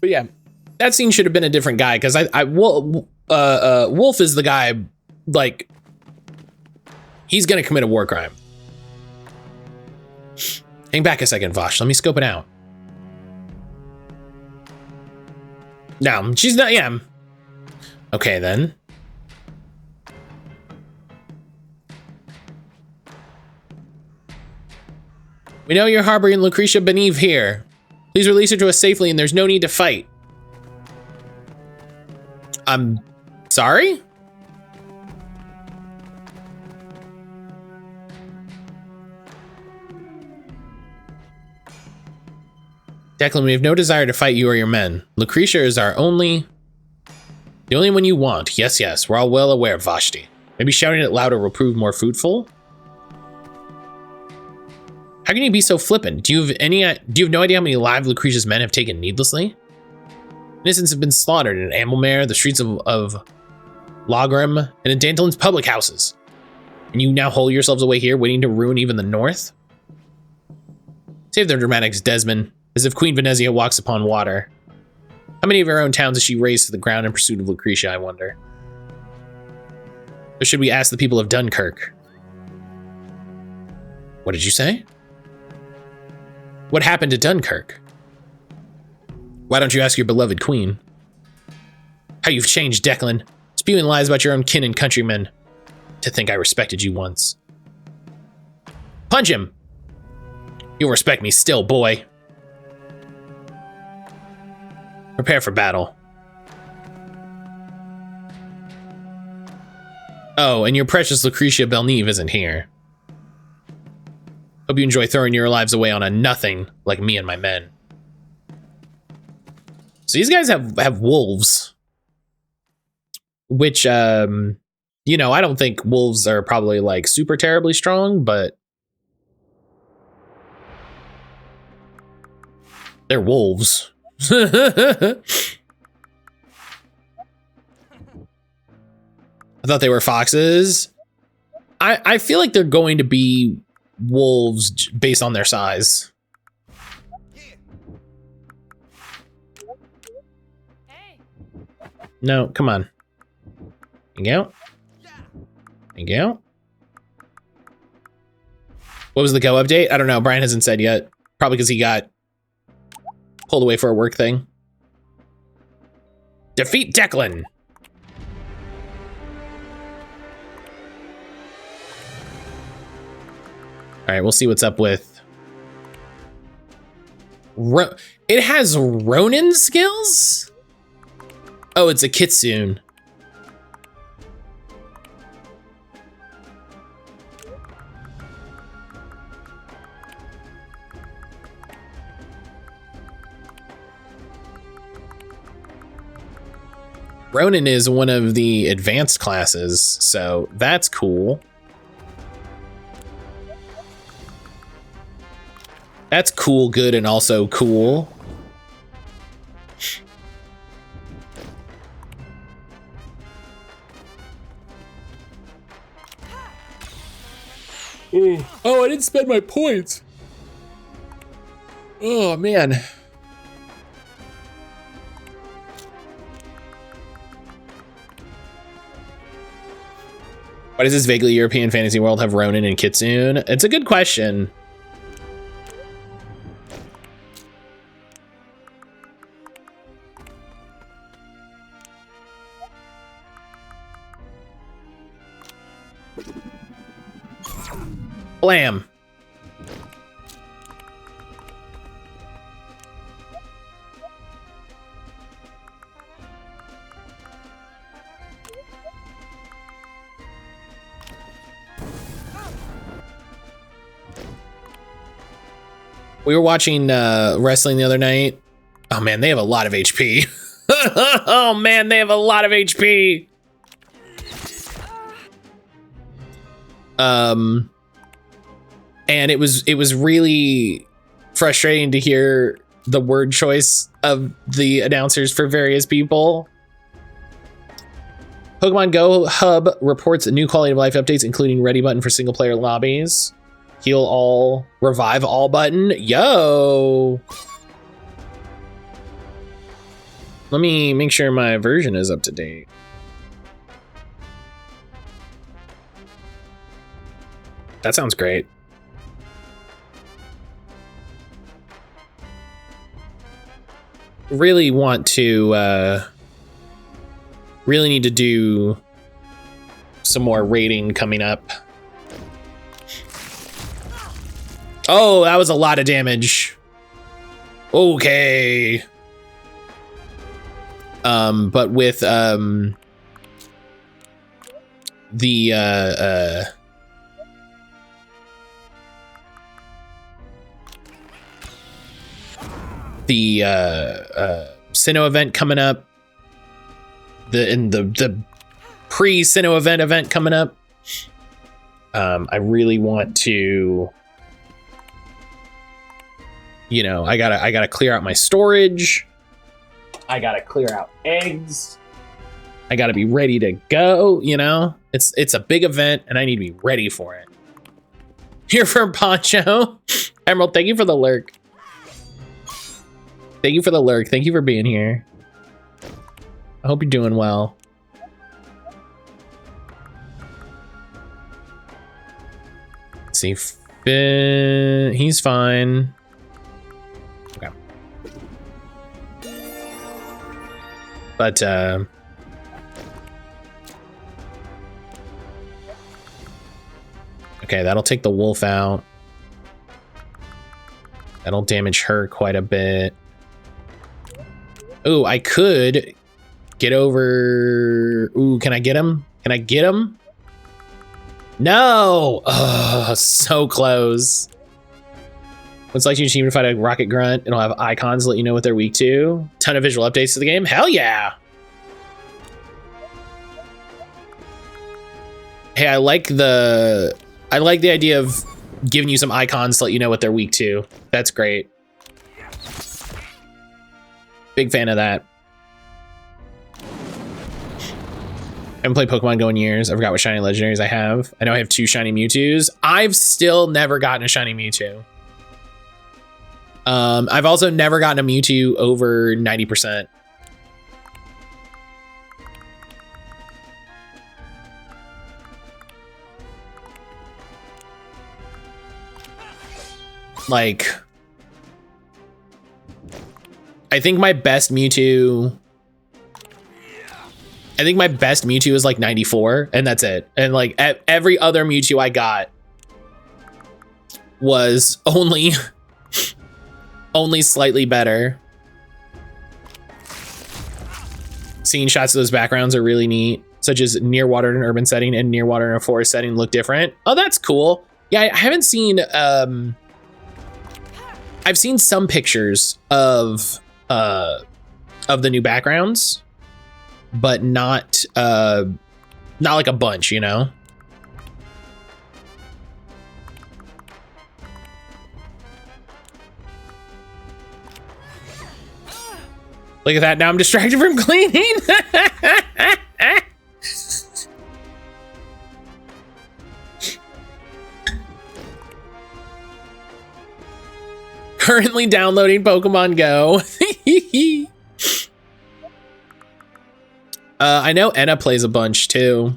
But yeah, that scene should have been a different guy, because Wolf is the guy, like, he's gonna commit a war crime. Hang back a second, Vosh. Let me scope it out. No, she's not. Yeah. Okay, then. We know you're harboring Lucretia Beneve here. Please release her to us safely, and there's no need to fight. I'm sorry? Declan, we have no desire to fight you or your men. Lucretia is the only one you want. Yes, yes, we're all well aware, Vashti. Maybe shouting it louder will prove more fruitful? How can you be so flippant? Do you have no idea how many lives Lucretia's men have taken needlessly? Innocents have been slaughtered in Amblemere, the streets of Logram, and in Dantelin's public houses. And you now hole yourselves away here, waiting to ruin even the North? Save their dramatics, Desmond, as if Queen Venezia walks upon water. How many of her own towns has she razed to the ground in pursuit of Lucretia, I wonder? Or should we ask the people of Dunkirk? What did you say? What happened to Dunkirk? Why don't you ask your beloved queen? How you've changed, Declan. Spewing lies about your own kin and countrymen. To think I respected you once. Punch him! You'll respect me still, boy. Prepare for battle. Oh, and your precious Lucretia Belneve isn't here. Hope you enjoy throwing your lives away on a nothing like me and my men. So these guys have wolves. Which, you know, I don't think wolves are probably like super terribly strong, but they're wolves. I thought they were foxes. I feel like they're going to be wolves based on their size. No, come on. Hang out. Hang out. What was the Go update? I don't know. Brian hasn't said yet. Probably because he got pulled away for a work thing. Defeat Declan. All right, we'll see what's up with. It has Ronin skills? Oh, it's a Kitsune. Ronin is one of the advanced classes, so that's cool. That's cool, good, and also cool. Oh, I didn't spend my points. Oh, man. Why does this vaguely European fantasy world have Ronin and Kitsune? It's a good question. Blam. We were watching wrestling the other night. Oh man, they have a lot of HP. Oh man, they have a lot of HP. And it was really frustrating to hear the word choice of the announcers for various people. Pokemon Go Hub reports new quality of life updates, including ready button for single player lobbies, heal all, revive all button. Yo! Let me make sure my version is up to date. That sounds great. Really want to, really need to do some more raiding coming up. Oh, that was a lot of damage. Okay. But with, the Sinnoh event coming up, the pre-Sinnoh event coming up, I really want to, you know, I gotta clear out my storage. I gotta clear out eggs. I gotta be ready to go. You know, it's a big event, and I need to be ready for it. Here for Poncho, Emerald. Thank you for the lurk. Thank you for the lurk. Thank you for being here. I hope you're doing well. Let's see, Finn, he's fine. But okay, that'll take the wolf out. That'll damage her quite a bit. Ooh, I could get over. Ooh, can I get him? Can I get him? No! Oh, so close. When selecting your team to fight a rocket grunt, it'll have icons to let you know what they're weak to. Ton of visual updates to the game. Hell yeah! Hey, I like the idea of giving you some icons to let you know what they're weak to. That's great. Big fan of that. I haven't played Pokemon Go in years. I forgot what shiny legendaries I have. I know I have 2 shiny Mewtwo's. I've still never gotten a shiny Mewtwo. I've also never gotten a Mewtwo over 90%. Like, I think my best Mewtwo is like 94, and that's it. And like every other Mewtwo I got was only slightly better. Seeing shots of those backgrounds are really neat, such as near water in an urban setting and near water in a forest setting look different. Oh, that's cool. Yeah, I haven't seen, I've seen some pictures of the new backgrounds, but not like a bunch, you know? Look at that, now I'm distracted from cleaning. Currently downloading Pokemon Go. I know Enna plays a bunch too.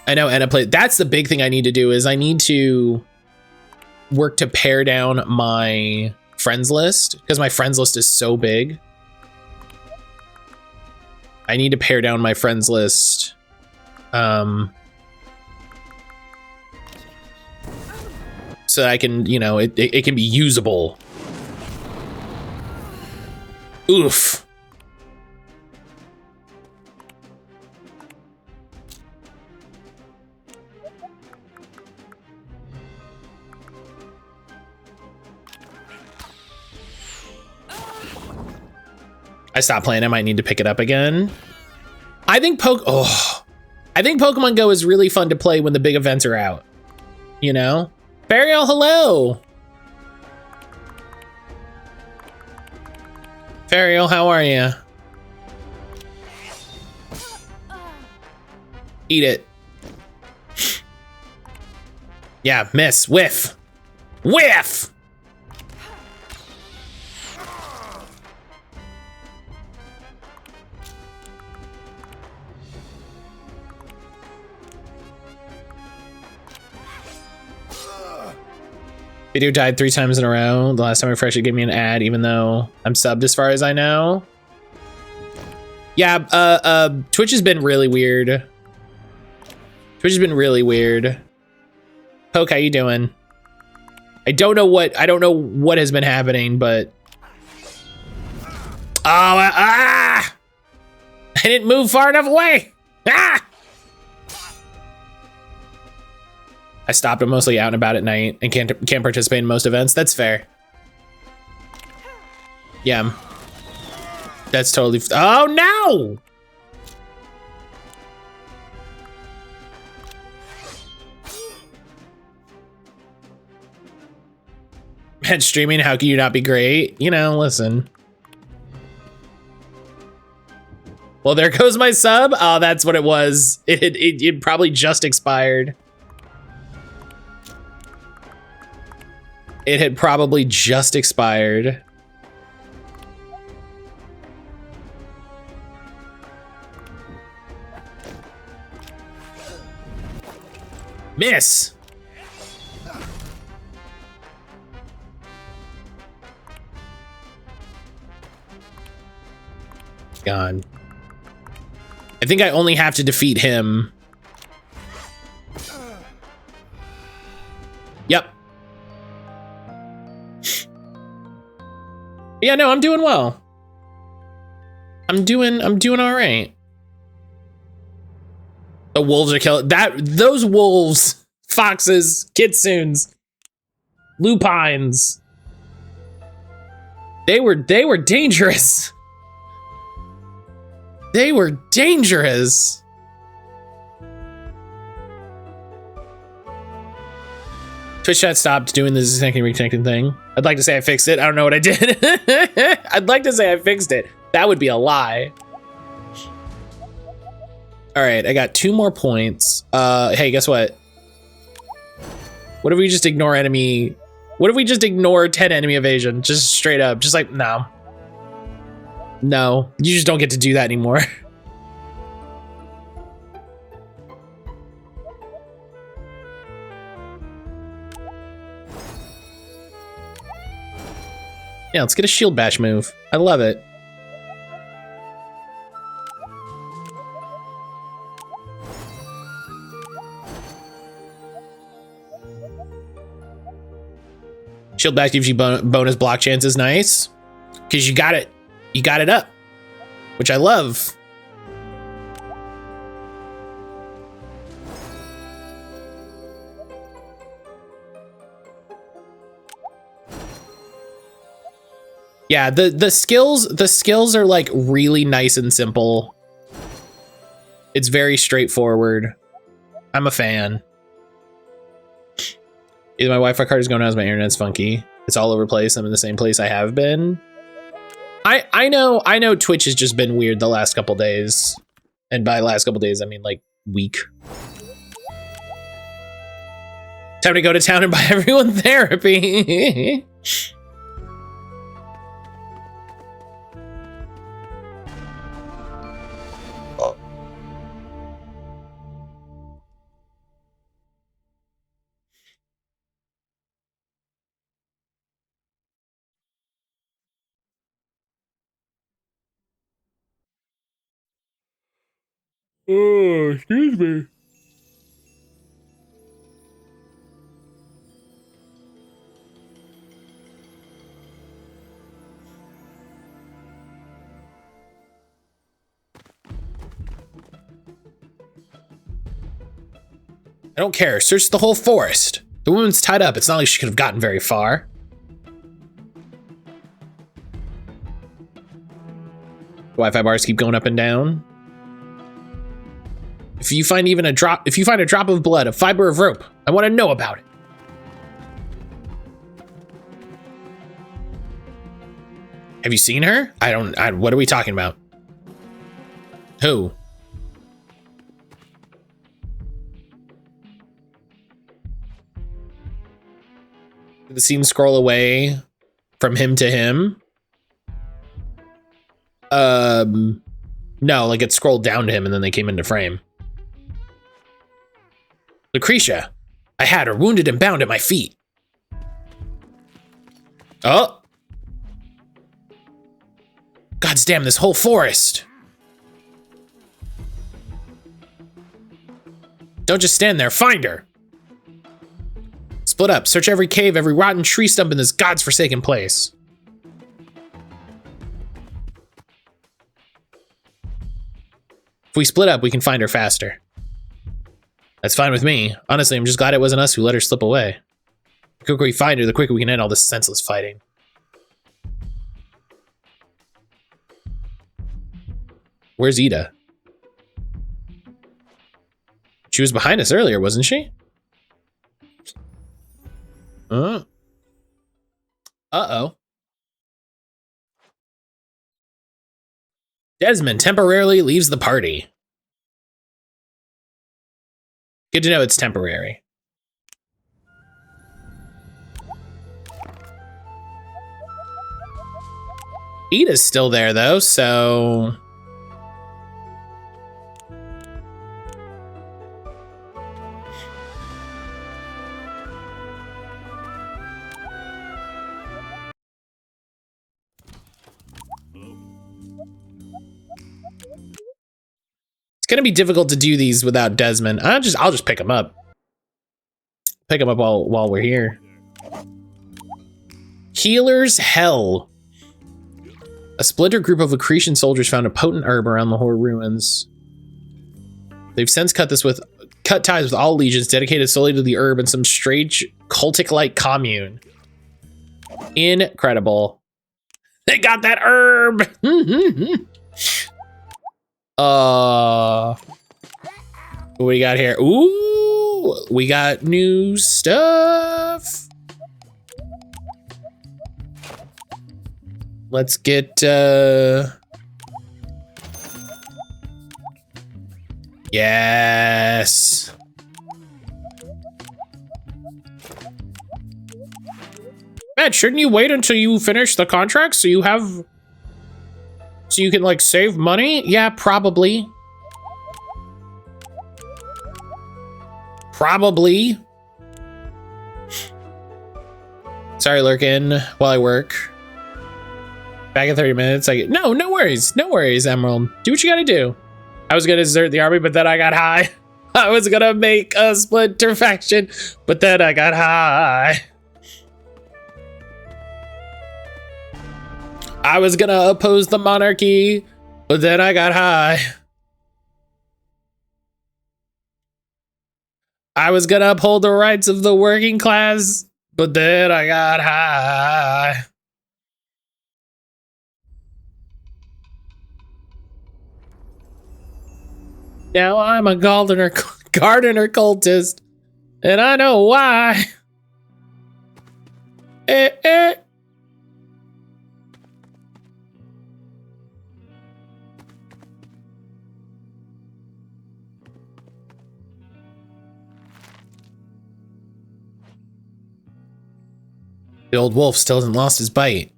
That's the big thing I need to do is I need to work to pare down my friends list because my friends list is so big. I need to pare down my friends list. So that I can, you know, it can be usable. Oof. I stopped playing. I might need to pick it up again. I think Pokemon Go is really fun to play when the big events are out. You know? Burial, hello. Fariel, how are you? Eat it. Yeah, miss, whiff. Whiff! Video died 3 times in a row. The last time I refreshed it gave me an ad, even though I'm subbed as far as I know. Yeah, Twitch has been really weird. Poke, how you doing? I don't know what has been happening, but I didn't move far enough away. I stopped. I'm mostly out and about at night and can't participate in most events. That's fair. Yeah. That's totally. Oh no! Man, streaming, how can you not be great? You know, listen. Well, there goes my sub. Oh, that's what it was. It probably just expired. It had probably just expired. Miss. God. I think I only have to defeat him. Yep. Yeah, no, I'm doing well. I'm doing all right. The wolves are killing those wolves, foxes, kitsunes, lupines. They were dangerous. They were dangerous. Twitch chat stopped doing the disconnecting reconnecting thing. I'd like to say I fixed it. I don't know what I did. I'd like to say I fixed it. That would be a lie. All right, I got 2 more points. Hey, guess what? What if we just ignore enemy? What if we just ignore 10 enemy evasion? Just straight up, just like, no. No, you just don't get to do that anymore. Yeah, let's get a shield bash move. I love it. Shield bash gives you bonus block chances, nice. Because you got it up, which I love. Yeah, the skills are like really nice and simple. It's very straightforward. I'm a fan. Either my Wi-Fi card is going out as my internet's funky. It's all over the place. I'm in the same place I have been. I know Twitch has just been weird the last couple days. And by last couple days, I mean like week. Time to go to town and buy everyone therapy. Oh, excuse me. I don't care. Search the whole forest. The woman's tied up. It's not like she could have gotten very far. Wi-Fi bars keep going up and down. If you find a drop of blood, a fiber of rope, I want to know about it. Have you seen her? What are we talking about? Who? Did the scene scroll away from him to him? No, like it scrolled down to him and then they came into frame. Lucretia, I had her wounded and bound at my feet. Oh. God's damn this whole forest. Don't just stand there, find her. Split up, search every cave, every rotten tree stump in this God's forsaken place. If we split up, we can find her faster. That's fine with me. Honestly, I'm just glad it wasn't us who let her slip away. The quicker we find her, the quicker we can end all this senseless fighting. Where's Ida? She was behind us earlier, wasn't she? Uh-oh. Desmond temporarily leaves the party. Good to know it's temporary. Ida's still there though, so... gonna be difficult to do these without Desmond. I'll just pick him up. Pick him up while we're here. Healer's Hell. A splinter group of Lucretian soldiers found a potent herb around the Lahore ruins. They've since cut ties with all legions dedicated solely to the herb and some strange cultic-like commune. Incredible. They got that herb. What we got here? Ooh, we got new stuff. Let's get yes. Matt, shouldn't you wait until you finish the contract so you can like save money? Yeah, probably. Probably. Sorry, lurking while I work. Back in 30 minutes. No worries. No worries, Emerald. Do what you gotta do. I was gonna desert the army, but then I got high. I was gonna make a splinter faction, but then I got high. I was gonna oppose the monarchy, but then I got high. I was gonna uphold the rights of the working class, but then I got high. Now I'm a gardener cultist, and I know why. The old wolf still hasn't lost his bite.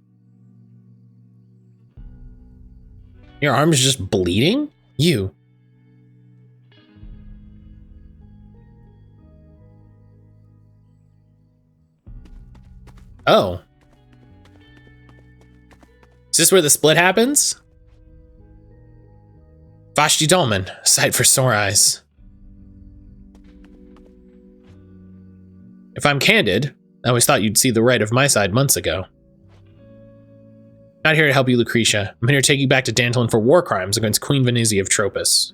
Your arm is just bleeding? You. Oh. Is this where the split happens? Vashti Dolman, a sight for sore eyes. If I'm candid, I always thought you'd see the right of my side months ago. Not here to help you, Lucretia. I'm here to take you back to Dantelin for war crimes against Queen Venezia of Tropus.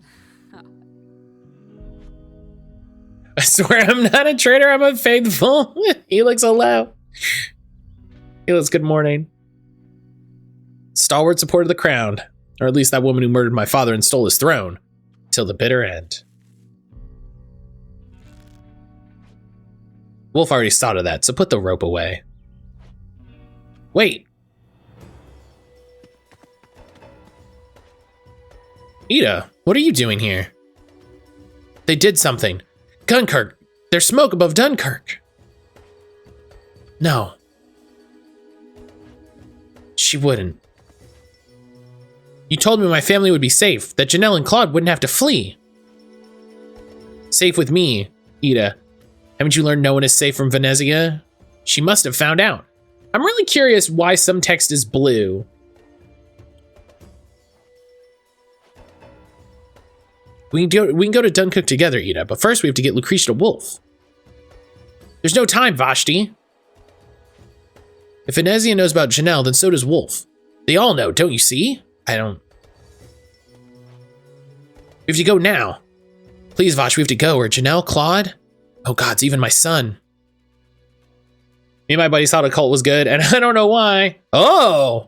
I swear I'm not a traitor, I'm unfaithful. He looks low. He looks good morning. Stalwart support of the crown, or at least that woman who murdered my father and stole his throne, till the bitter end. Wolf already thought of that, so put the rope away. Wait. Ida, what are you doing here? They did something. Dunkirk. There's smoke above Dunkirk. No. She wouldn't. You told me my family would be safe, that Janelle and Claude wouldn't have to flee. Safe with me, Ida. Haven't you learned no one is safe from Venezia? She must have found out. I'm really curious why some text is blue. We can go to Dunkirk together, Ida, but first we have to get Lucretia to Wolf. There's no time, Vashti. If Venezia knows about Janelle, then so does Wolf. They all know, don't you see? I don't. We have to go now. Please, Vash, we have to go, or Janelle, Claude? Oh gods, even my son. Me and my buddies thought a cult was good, and I don't know why. Oh!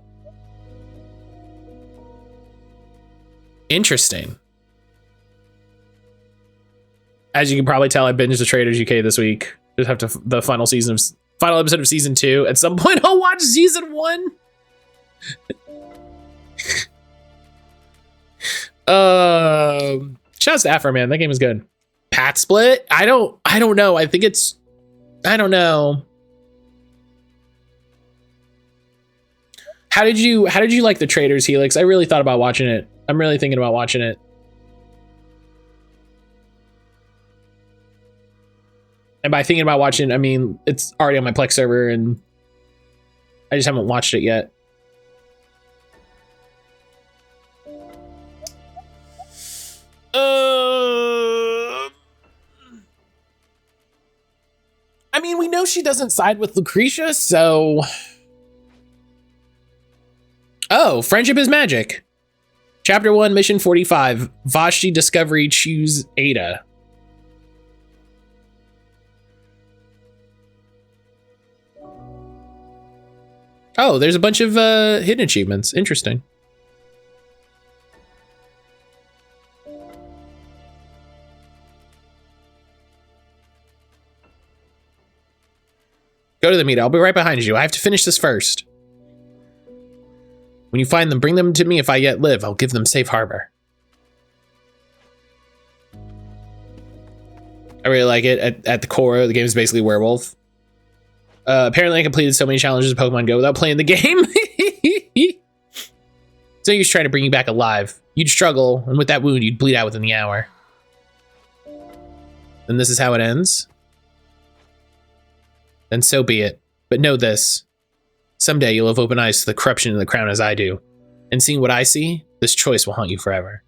Interesting. As you can probably tell, I binged the Traders UK this week. Just have to the final episode of season 2. At some point, I'll watch season 1. Shouts to Afro, man. That game is good. Pat Split? I don't know. I think it's, I don't know. How did you like the Traders, Helix? I really thought about watching it. I'm really thinking about watching it. And by thinking about watching it, I mean, it's already on my Plex server and I just haven't watched it yet. mean, we know she doesn't side with Lucretia, so... Oh, friendship is magic. Chapter 1, Mission 45. Vashti Discovery, choose Ada. Oh, there's a bunch of hidden achievements. Interesting. Go to the meet. I'll be right behind you. I have to finish this first. When you find them, bring them to me if I yet live. I'll give them safe harbor. I really like it. At the core, the game is basically werewolf. Apparently I completed so many challenges in Pokemon Go without playing the game. So he was trying to bring you back alive. You'd struggle, and with that wound, you'd bleed out within the hour. And this is how it ends. Then so be it. But know this. Someday you'll have open eyes to the corruption in the crown as I do. And seeing what I see, this choice will haunt you forever.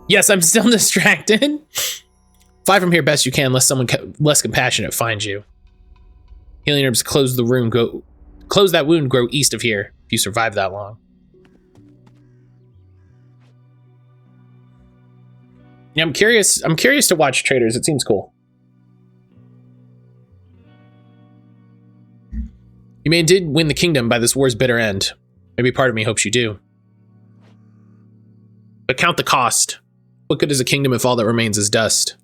Yes, I'm still distracted. Fly from here best you can, lest someone less compassionate find you. Healing herbs close the room. Close that wound. Grow east of here. If you survive that long. Yeah, I'm curious. I'm curious to watch Traders. It seems cool. You may indeed win the kingdom by this war's bitter end. Maybe part of me hopes you do. But count the cost. What good is a kingdom if all that remains is dust?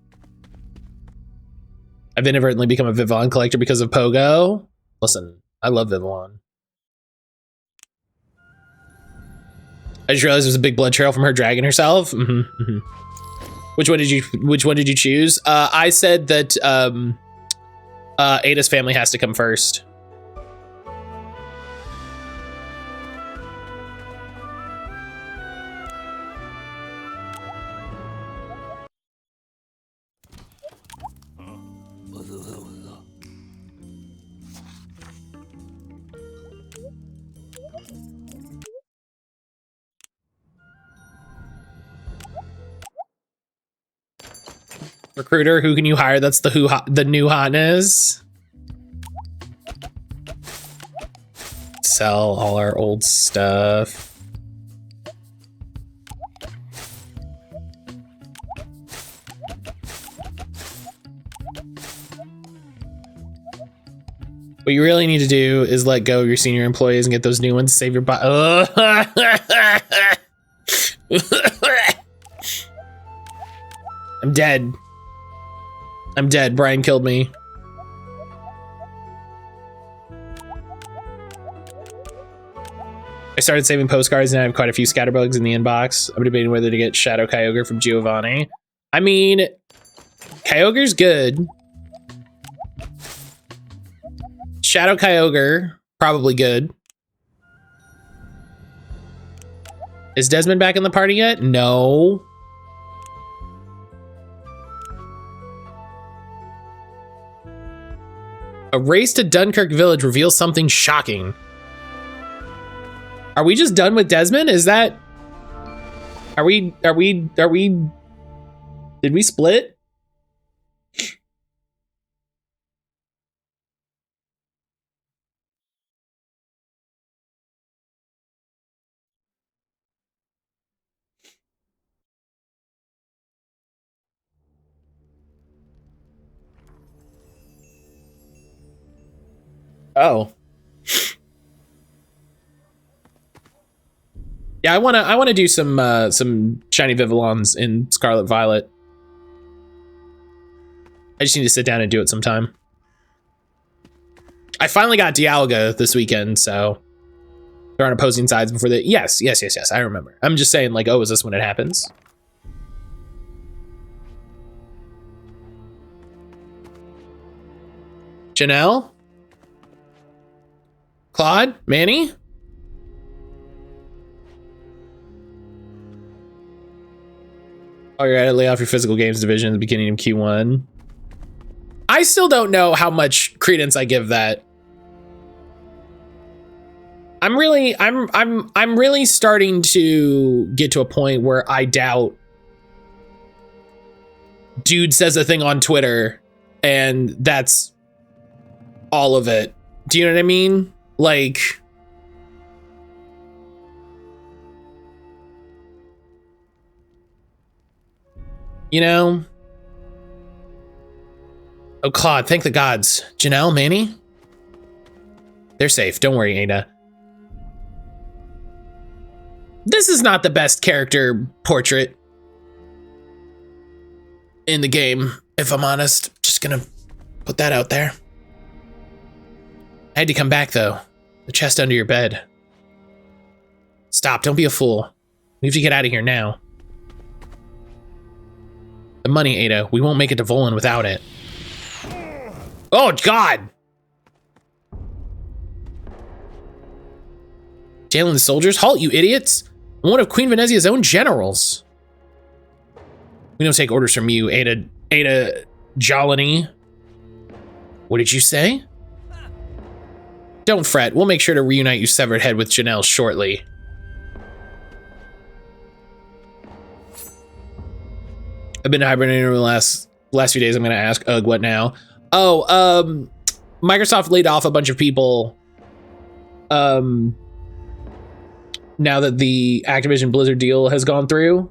I've inadvertently become a Vivillon collector because of Pogo. Listen, I love Vivillon. I just realized there's a big blood trail from her dragging herself. Which one did you choose? I said that Ada's family has to come first. Recruiter, who can you hire? That's the new hotness. Sell all our old stuff. What you really need to do is let go of your senior employees and get those new ones. Save your I'm dead. I'm dead. Brian killed me. I started saving postcards and I have quite a few scatterbugs in the inbox. I'm debating whether to get Shadow Kyogre from Giovanni. I mean, Kyogre's good. Shadow Kyogre, probably good. Is Desmond back in the party yet? No. A race to Dunkirk Village reveals something shocking. Are we just done with Desmond? Is that... Are we... Did we split? Oh. Yeah, I wanna do some shiny Vivillons in Scarlet Violet. I just need to sit down and do it sometime. I finally got Dialga this weekend, so they're on opposing sides before the... Yes, I remember. I'm just saying, like, oh, is this when it happens? Janelle? Claude? Manny? Oh, you're at lay off your physical games division at the beginning of Q1. I still don't know how much credence I give that. I'm really starting to get to a point where I doubt dude says a thing on Twitter and that's all of it. Do you know what I mean? Like, you know? Oh, Claude, thank the gods. Janelle, Manny? They're safe. Don't worry, Ada. This is not the best character portrait in the game, if I'm honest. Just gonna put that out there. I had to come back, though. The chest under your bed. Stop, don't be a fool. We have to get out of here now. The money, Ada. We won't make it to Volan without it. Oh, God! Jailing the soldiers? Halt, you idiots! One of Queen Venezia's own generals. We don't take orders from you, Ada Jolony. What did you say? Don't fret. We'll make sure to reunite your severed head with Janelle shortly. I've been hibernating over the last few days. I'm going to ask, ugh, what now? Oh, Microsoft laid off a bunch of people. Now that the Activision Blizzard deal has gone through.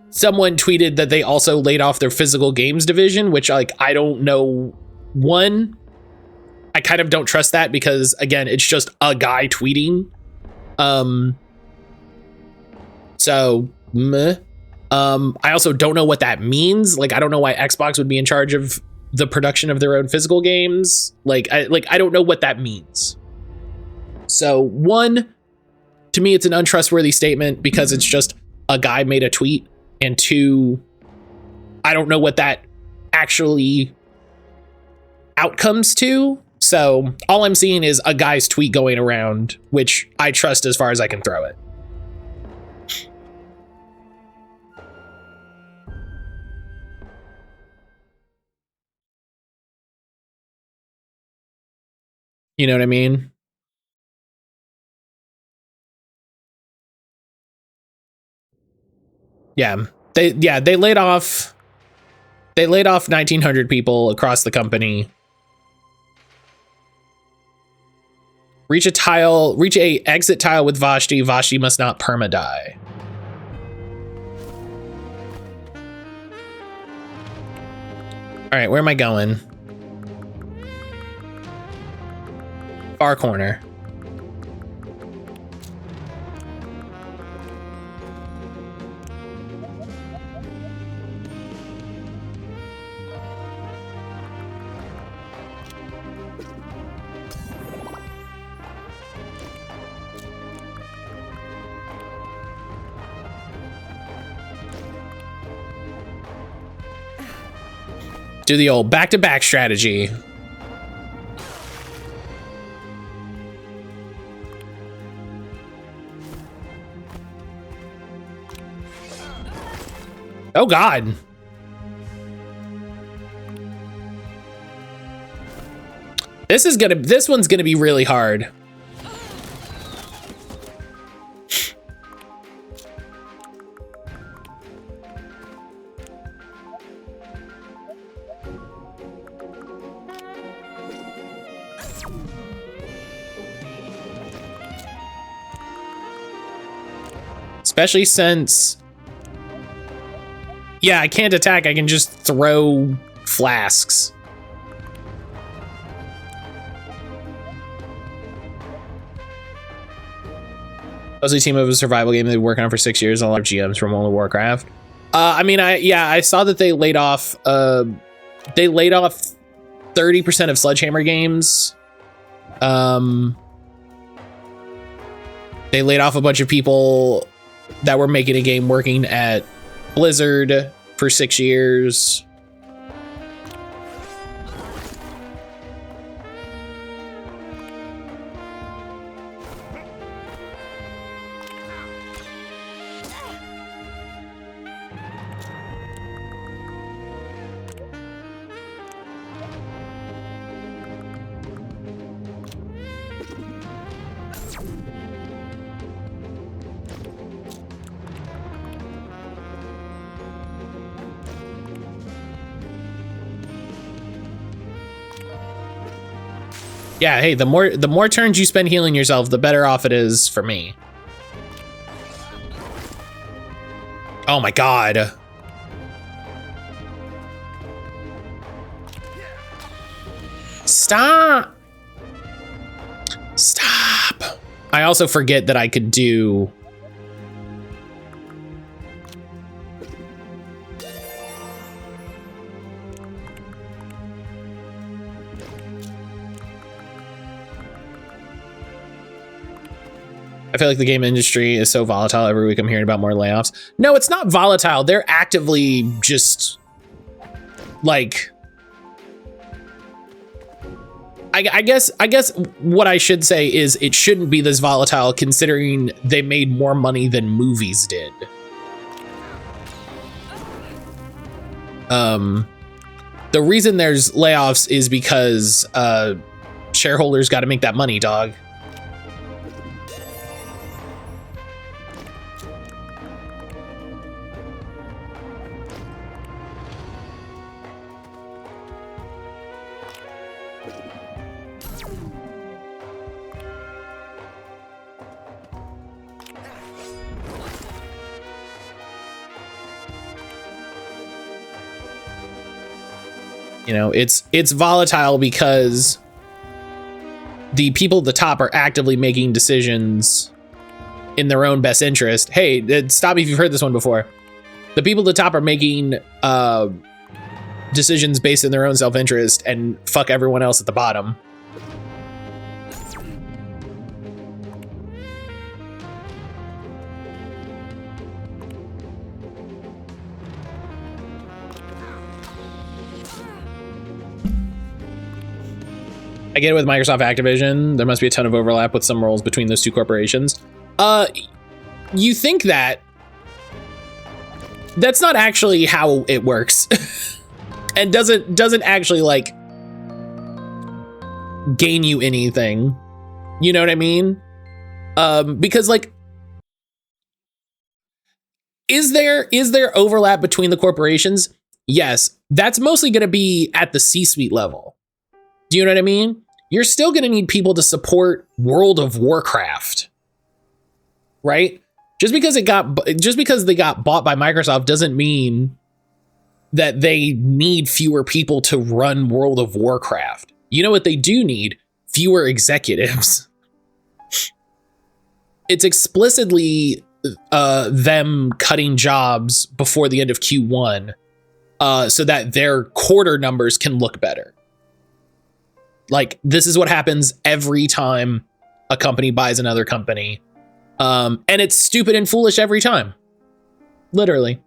Someone tweeted that they also laid off their physical games division, which, like, I don't know. One, I kind of don't trust that because, again, it's just a guy tweeting. So, meh. I also don't know what that means. Like, I don't know why Xbox would be in charge of the production of their own physical games. I don't know what that means. So, one, to me, it's an untrustworthy statement because it's just a guy made a tweet. And two, I don't know what that actually outcomes to. So all I'm seeing is a guy's tweet going around, which I trust as far as I can throw it. You know what I mean? Yeah, they laid off 1,900 people across the company. Reach a exit tile with Vashti. Vashti must not perma-die. All right, where am I going? Far corner. Do the old back-to-back strategy. Oh God. This one's gonna be really hard. Especially since, yeah, I can't attack. I can just throw flasks. Mostly team of a survival game they've been working on for 6 years. A lot of GMs from World of Warcraft. I saw that they laid off 30% of Sledgehammer games. They laid off a bunch of people that were making a game working at Blizzard for 6 years. Yeah, hey, the more turns you spend healing yourself, the better off it is for me. Oh my god. Stop. Stop. I also forget that I could do... I feel like the game industry is so volatile. Every week I'm hearing about more layoffs. No, it's not volatile. They're actively just like, I guess what I should say is it shouldn't be this volatile considering they made more money than movies did. The reason there's layoffs is because shareholders got to make that money, dog. You know, it's volatile because the people at the top are actively making decisions in their own best interest. Hey, stop me if you've heard this one before. The people at the top are making decisions based in their own self-interest and fuck everyone else at the bottom. I get it with Microsoft Activision. There must be a ton of overlap with some roles between those two corporations. You think that? That's not actually how it works. And doesn't actually like gain you anything. You know what I mean? Because like, is there overlap between the corporations? Yes, that's mostly going to be at the C-suite level. Do you know what I mean? You're still going to need people to support World of Warcraft, right? Just because they got bought by Microsoft doesn't mean that they need fewer people to run World of Warcraft. You know what they do need? Fewer executives. It's explicitly them cutting jobs before the end of Q1 so that their quarter numbers can look better. Like, this is what happens every time a company buys another company. And it's stupid and foolish every time. Literally.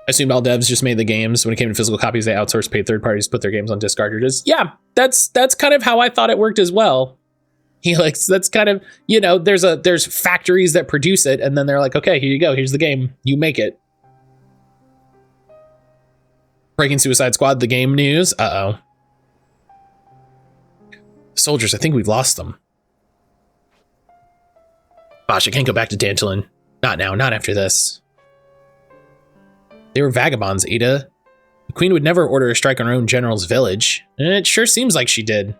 I assumed all devs just made the games. When it came to physical copies, they outsourced, paid third parties to put their games on disc cartridges. Yeah, that's kind of how I thought it worked as well. That's kind of, you know, there's factories that produce it, and then they're like, okay, here you go, here's the game, you make it. Breaking Suicide Squad, the game news. Uh-oh. Soldiers, I think we've lost them. Gosh, I can't go back to Dantelin. Not now, not after this. They were vagabonds, Ada. The queen would never order a strike on her own general's village. And it sure seems like she did. If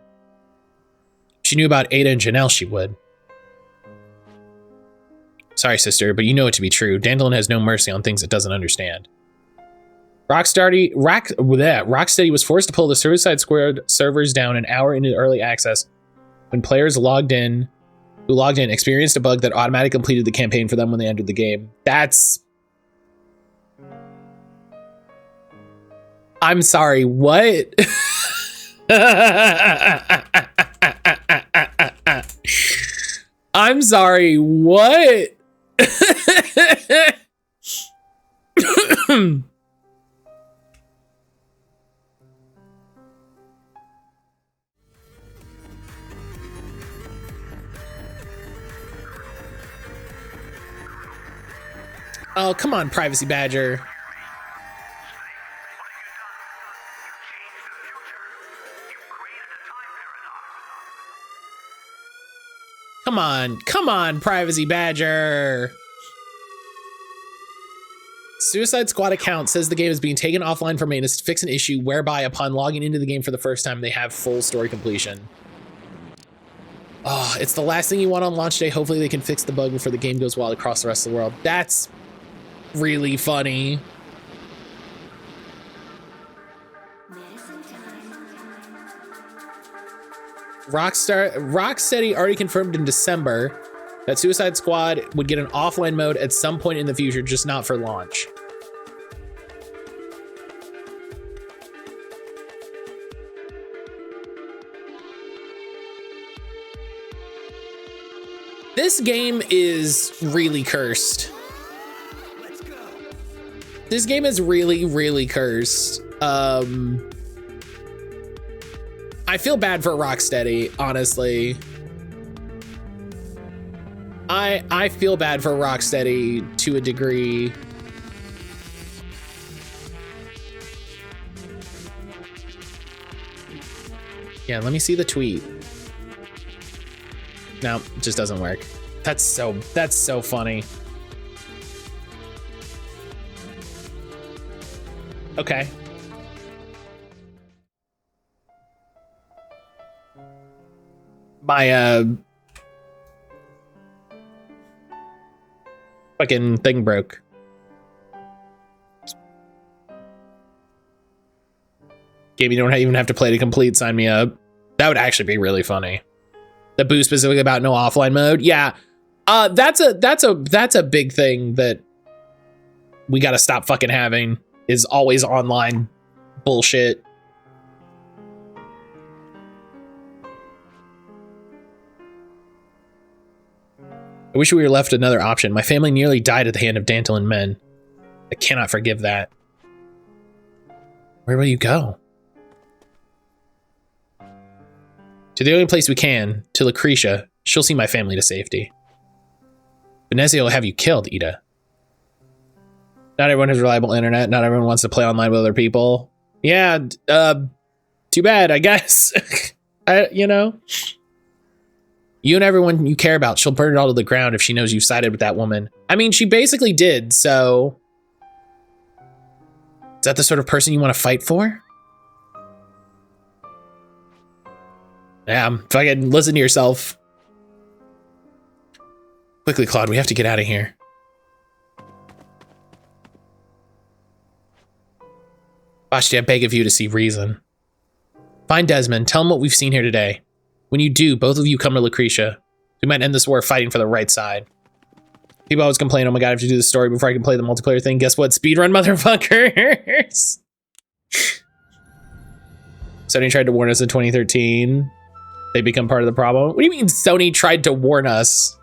she knew about Ada and Janelle, she would. Sorry, sister, but you know it to be true. Dantelin has no mercy on things it doesn't understand. Rocksteady was forced to pull the Suicide Squad servers down an hour into early access when players who logged in experienced a bug that automatically completed the campaign for them when they entered the game. That's... I'm sorry, what? I'm sorry, what? Oh, come on, Privacy Badger. Come on, Privacy Badger. Suicide Squad account says the game is being taken offline for maintenance to fix an issue whereby upon logging into the game for the first time, they have full story completion. Oh, it's the last thing you want on launch day. Hopefully they can fix the bug before the game goes wild across the rest of the world. That's really funny. Rocksteady already confirmed in December that Suicide Squad would get an offline mode at some point in the future, just not for launch. This game is really cursed. This game is really, really cursed. I feel bad for Rocksteady, honestly. I feel bad for Rocksteady to a degree. Yeah, let me see the tweet. No, it just doesn't work. That's so funny. Okay. My fucking thing broke. Game you don't even have to play to complete, sign me up. That would actually be really funny. The boost specifically about no offline mode. Yeah. That's a big thing that we gotta stop fucking having, is always online bullshit. I wish we were left another option. My family nearly died at the hand of Dantel and men. I cannot forgive that. Where will you go? To the only place we can, to Lucretia. She'll see my family to safety. Venezia will have you killed, Ida. Not everyone has reliable internet. Not everyone wants to play online with other people. Yeah, too bad, I guess. You know? You and everyone you care about, she'll burn it all to the ground if she knows you sided with that woman. I mean, she basically did, so... Is that the sort of person you want to fight for? Yeah, fucking listen to yourself. Quickly, Claude, we have to get out of here. Vashti, I beg of you to see reason. Find Desmond, tell him what we've seen here today. When you do, both of you come to Lucretia. We might end this war fighting for the right side. People always complain, oh my god, I have to do the story before I can play the multiplayer thing. Guess what? Speedrun, motherfuckers! Sony tried to warn us in 2013. They become part of the problem. What do you mean Sony tried to warn us?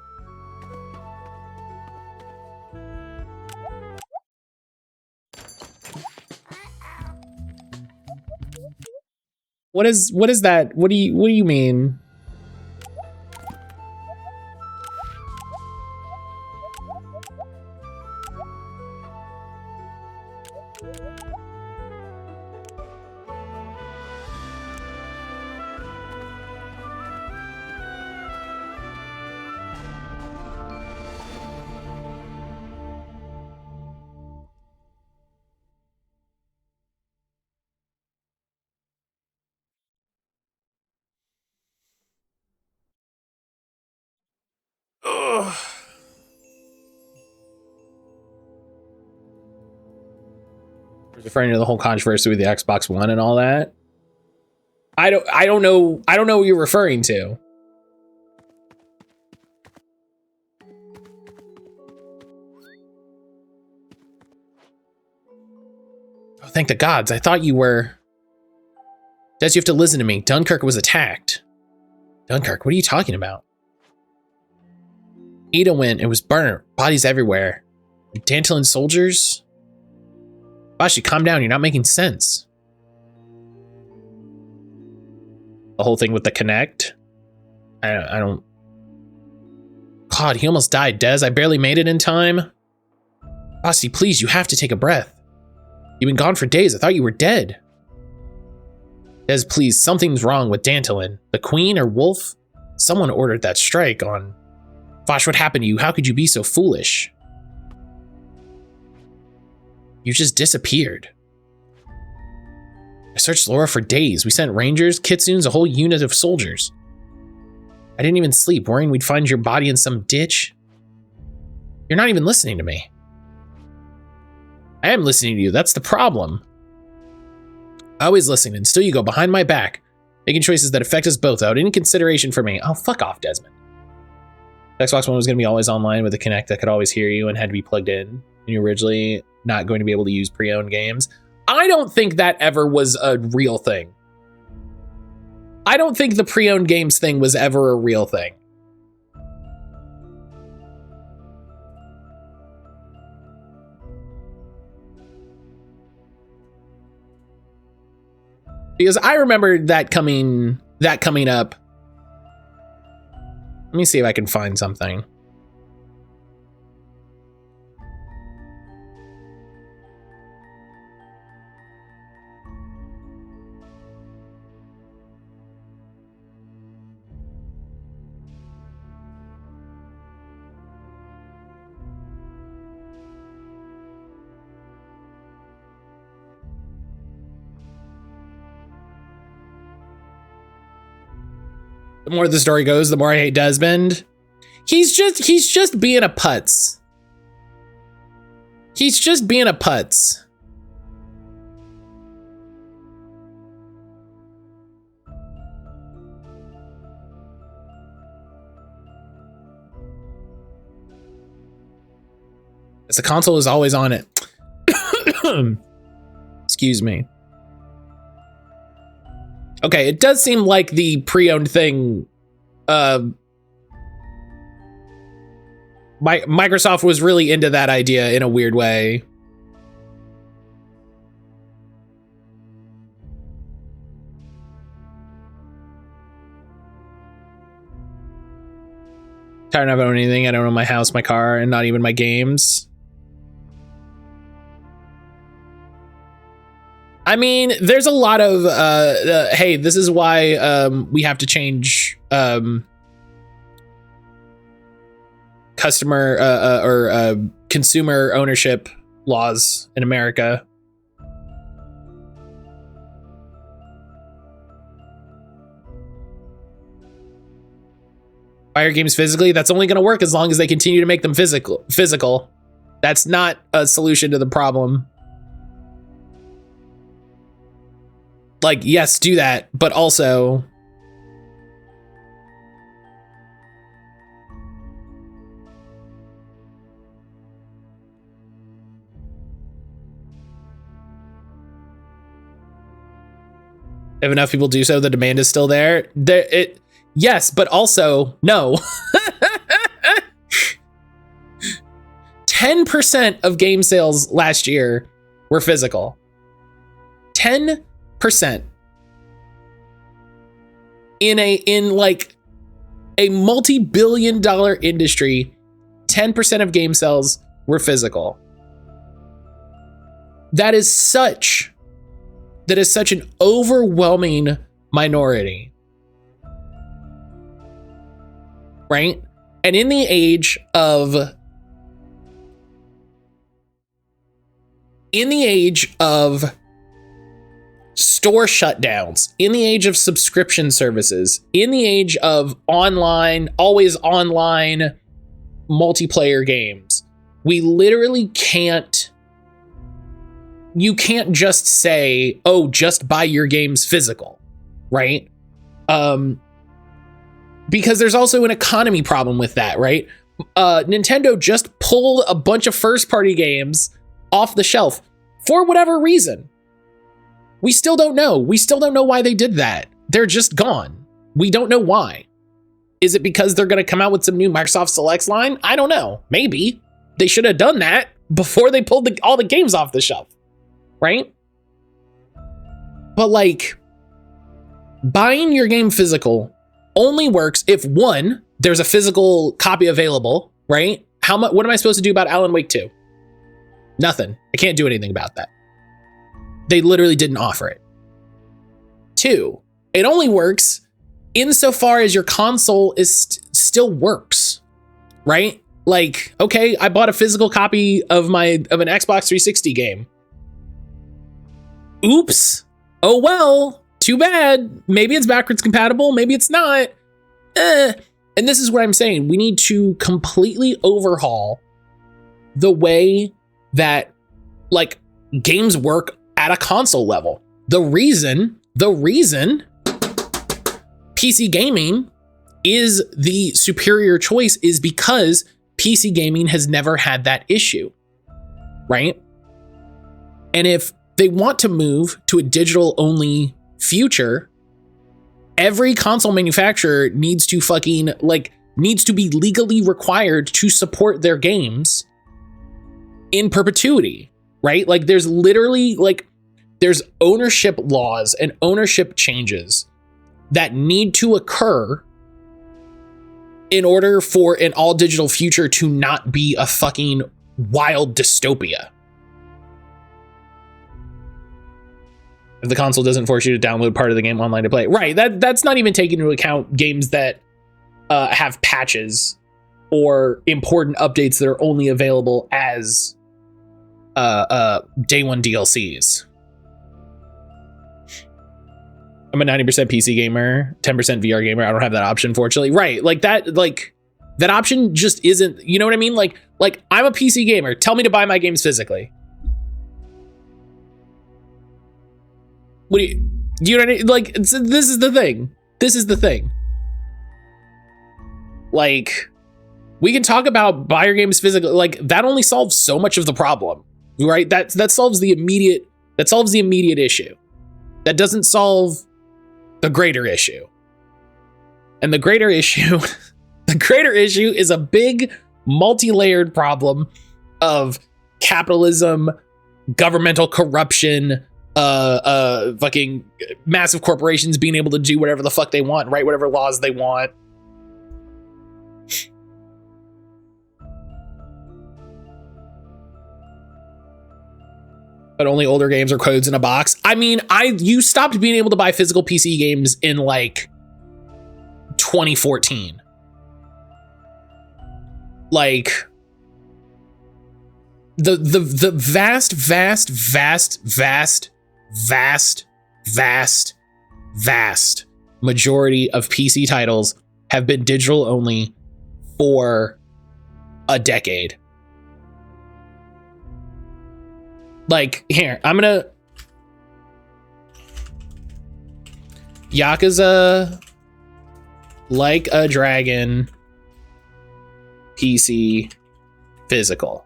What is that? What do you mean? Referring to the whole controversy with the Xbox One and all that. I don't know what you're referring to. Oh, thank the gods. I thought you were... Des, you have to listen to me. Dunkirk was attacked. Dunkirk? What are you talking about? Ada went. It was burnt. Bodies everywhere. Dantelin soldiers? Vashti, calm down. You're not making sense. The whole thing with the Connect? I don't... God, he almost died, Des. I barely made it in time. Vashti, please, you have to take a breath. You've been gone for days. I thought you were dead. Des, please, something's wrong with Dantelin. The Queen or Wolf? Someone ordered that strike on... Vash, what happened to you? How could you be so foolish? You just disappeared. I searched Laura for days. We sent rangers, kitsunes, a whole unit of soldiers. I didn't even sleep, worrying we'd find your body in some ditch. You're not even listening to me. I am listening to you. That's the problem. Always listening, and still you go behind my back, making choices that affect us both without any consideration for me. Oh, fuck off, Desmond. Xbox One was going to be always online with a Kinect that could always hear you and had to be plugged in. And you're originally not going to be able to use pre-owned games. I don't think that ever was a real thing. I don't think the pre-owned games thing was ever a real thing. Because I remember that coming up. Let me see if I can find something. The more the story goes, the more I hate Desmond. He's just being a putz. He's just being a putz. As the console is always on it. Excuse me. Okay, it does seem like the pre-owned thing, Microsoft was really into that idea in a weird way. Tired of not owning anything. I don't own my house, my car, and not even my games. I mean, there's a lot of, hey, this is why we have to change customer or consumer ownership laws in America. Buy your games physically? That's only going to work as long as they continue to make them physical. That's not a solution to the problem. Like, yes, do that, but also if enough people do so, the demand is still there. Yes, but also no. 10% of game sales last year were physical. 10%. In like a multi-billion-dollar industry, 10% of game sales were physical. That is such an overwhelming minority. Right? And in the age of store shutdowns, in the age of subscription services, in the age of online, always online multiplayer games, we literally you can't just say, oh, just buy your games physical, right? Because there's also an economy problem with that, right? Nintendo just pulled a bunch of first-party games off the shelf for whatever reason. We still don't know. We still don't know why they did that. They're just gone. We don't know why. Is it because they're going to come out with some new Microsoft Selects line? I don't know. Maybe. They should have done that before they pulled all the games off the shelf, right? But like, buying your game physical only works if, one, there's a physical copy available, right? What am I supposed to do about Alan Wake 2? Nothing. I can't do anything about that. They literally didn't offer it. 2, it only works insofar as your console still works, right? Like, okay, I bought a physical copy of an Xbox 360 game. Oops. Oh well, too bad. Maybe it's backwards compatible, maybe it's not. And this is what I'm saying. We need to completely overhaul the way that like games work at a console level. The reason PC gaming is the superior choice is because PC gaming has never had that issue, right? And if they want to move to a digital only future, every console manufacturer needs to be legally required to support their games in perpetuity, right? Like there's literally there's ownership laws and ownership changes that need to occur in order for an all digital future to not be a fucking wild dystopia. If the console doesn't force you to download part of the game online to play. Right, that's not even taking into account games that have patches or important updates that are only available as day one DLCs. I'm a 90% PC gamer, 10% VR gamer. I don't have that option, fortunately. Right, that option just isn't, you know what I mean? Like I'm a PC gamer. Tell me to buy my games physically. What do you know what I mean? Like, this is the thing. Like, we can talk about buy your games physically. Like, that only solves so much of the problem, right? That solves the immediate issue. That doesn't solve the greater issue. And the greater issue is a big multi-layered problem of capitalism, governmental corruption, fucking massive corporations being able to do whatever the fuck they want, write whatever laws they want. But only older games are codes in a box. I mean, you stopped being able to buy physical PC games in like 2014. Like the vast majority of PC titles have been digital only for a decade. Like, here, I'm gonna Yakuza Like a Dragon PC physical.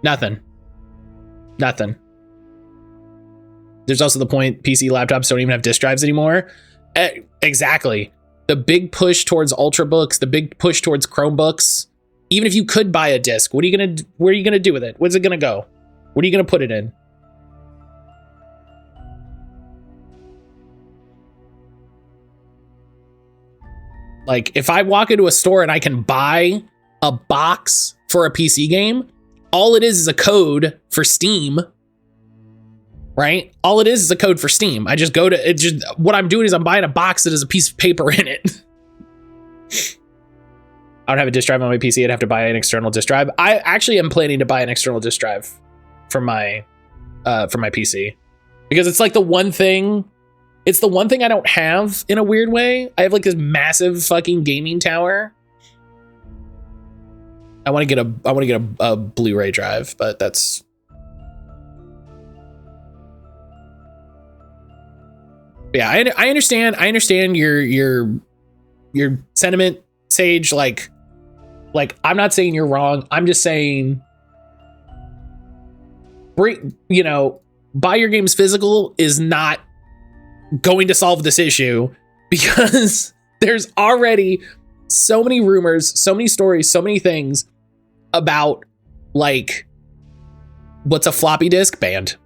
Nothing. There's also the point PC laptops don't even have disk drives anymore. Exactly. The big push towards Ultrabooks, the big push towards Chromebooks. Even if you could buy a disc, where are you gonna do with it? Where's it gonna go? What are you gonna put it in? Like, if I walk into a store and I can buy a box for a PC game, all it is a code for Steam, right? All it is a code for Steam. I just go to it. Just what I'm doing is I'm buying a box that has a piece of paper in it. I don't have a disk drive on my PC. I'd have to buy an external disk drive. I actually am planning to buy an external disk drive for my PC because it's like the one thing. It's the one thing I don't have in a weird way. I have like this massive fucking gaming tower. I want to get a Blu-ray drive, but that's. Yeah, I understand. I understand your sentiment, Sage. Like I'm not saying you're wrong. I'm just saying, buy your games physical is not going to solve this issue because there's already so many rumors, so many stories, so many things about like what's a floppy disk banned.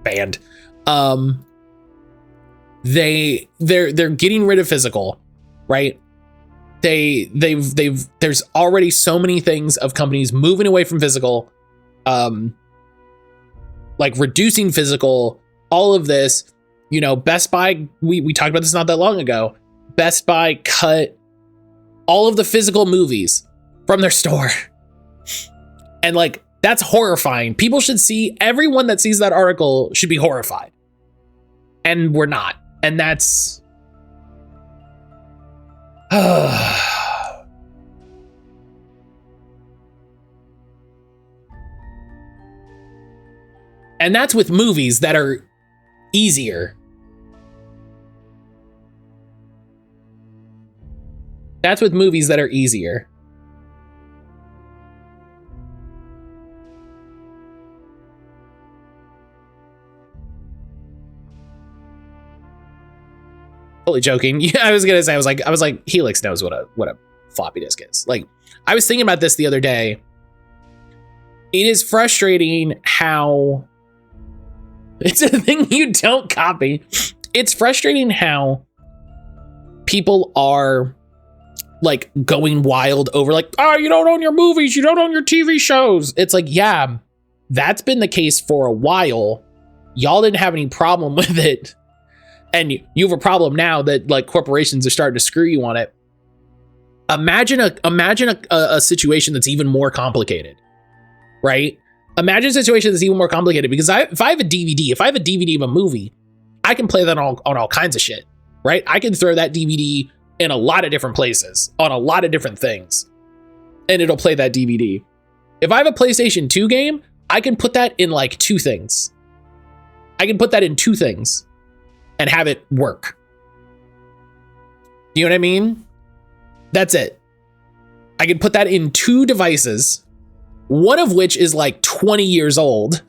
Banned. They're getting rid of physical, right? There's already so many things of companies moving away from physical, like reducing physical, all of this, Best Buy, we talked about this not that long ago. Best Buy cut all of the physical movies from their store. And like, that's horrifying. People should see, everyone that sees that article should be horrified. And we're not. And that's... And that's with movies that are easier. That's with movies that are easier. Totally joking. Yeah, I was gonna say, I was like, Helix knows what a floppy disk is. Like, I was thinking about this the other day. It is frustrating how it's a thing you don't copy. It's frustrating how people are like going wild over like, oh, you don't own your movies, you don't own your TV shows. It's like, yeah, that's been the case for a while. Y'all didn't have any problem with it. And you have a problem now that like corporations are starting to screw you on it. Imagine a situation that's even more complicated, right? Imagine a situation that's even more complicated because if I have a DVD of a movie, I can play that on all kinds of shit, right? I can throw that DVD in a lot of different places on a lot of different things and it'll play that DVD. If I have a PlayStation 2 game, I can put that in like two things. I can put that in two things and have it work. You know what I mean? That's it. I can put that in two devices, one of which is like 20 years old,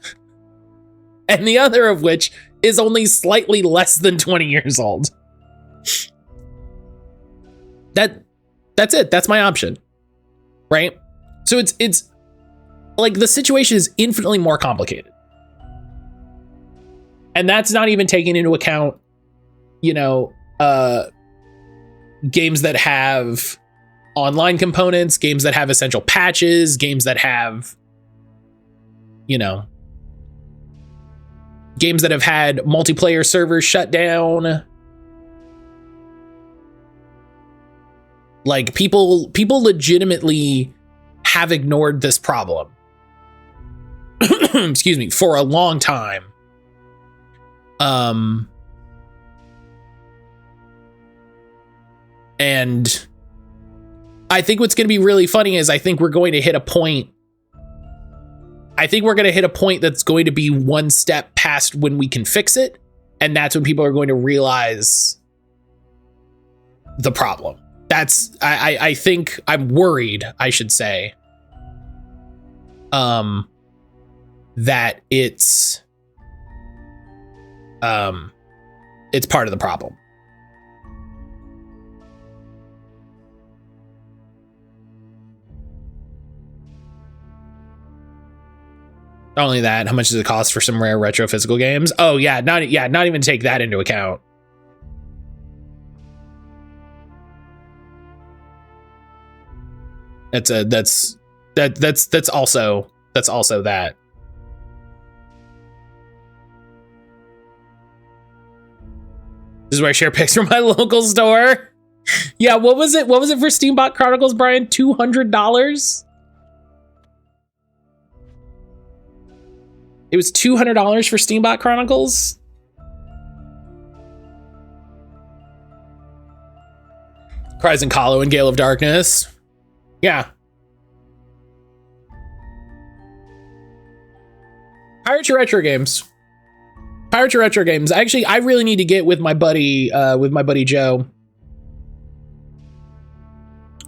and the other of which is only slightly less than 20 years old. That's it. That's my option. Right? So it's like the situation is infinitely more complicated. And that's not even taking into account, you know, games that have online components, games that have essential patches, games that have, you know, games that have had multiplayer servers shut down. Like people legitimately have ignored this problem. Excuse me, for a long time. And I think what's going to be really funny is I think we're going to hit a point. I think we're going to hit a point that's going to be one step past when we can fix it. And that's when people are going to realize the problem. I think I'm worried, I should say, that it's part of the problem. Not only that, how much does it cost for some rare retro physical games? Oh yeah, not even take that into account. That's also that. This is where I share pics from my local store. Yeah, what was it? What was it for Steambot Chronicles, Brian? $200? It was $200 for Steambot Chronicles? Cries and Kahlo and Gale of Darkness. Yeah. Pirate Your Retro Games. Pirate Your Retro Games. Actually, I really need to get with my buddy Joe.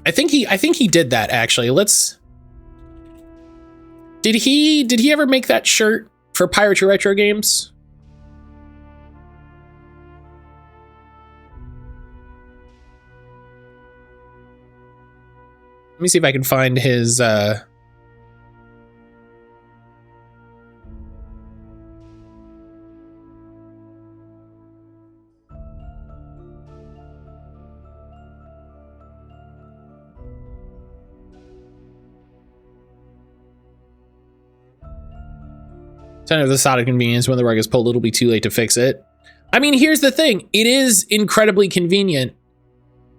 I think he did that actually. Did he ever make that shirt for Pirate Your Retro Games? Let me see if I can find his Son of the side of convenience. When the rug is pulled, it'll be too late to fix it. I mean, here's the thing. It is incredibly convenient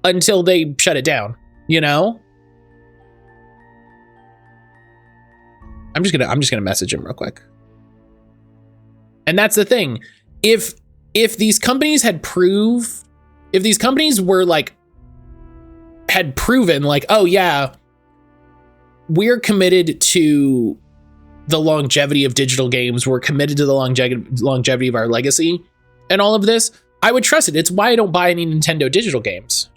until they shut it down, you know? I'm just gonna message him real quick. And that's the thing. If these companies had if these companies were like, had proven like, oh yeah, we're committed to the longevity of digital games, we're committed to the longevity of our legacy and all of this, I would trust it. It's why I don't buy any Nintendo digital games.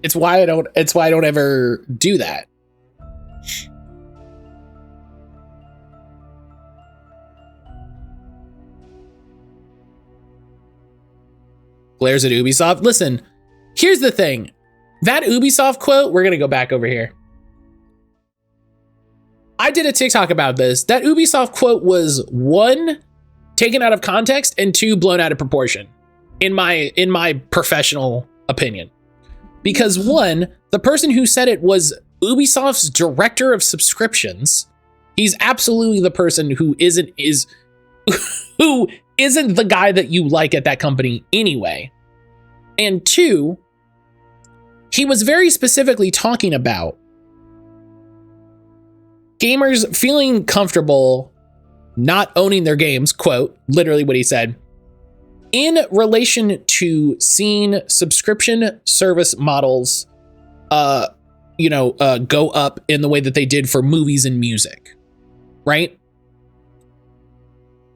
It's why I don't ever do that. Glares at Ubisoft. Listen, here's the thing. That Ubisoft quote, we're going to go back over here. I did a TikTok about this. That Ubisoft quote was 1, taken out of context, and 2, blown out of proportion, in my professional opinion. Because 1, the person who said it was Ubisoft's director of subscriptions. He's absolutely the person who isn't the guy that you like at that company anyway. And 2, he was very specifically talking about gamers feeling comfortable not owning their games, quote, literally what he said, in relation to seeing subscription service models go up in the way that they did for movies and music, right?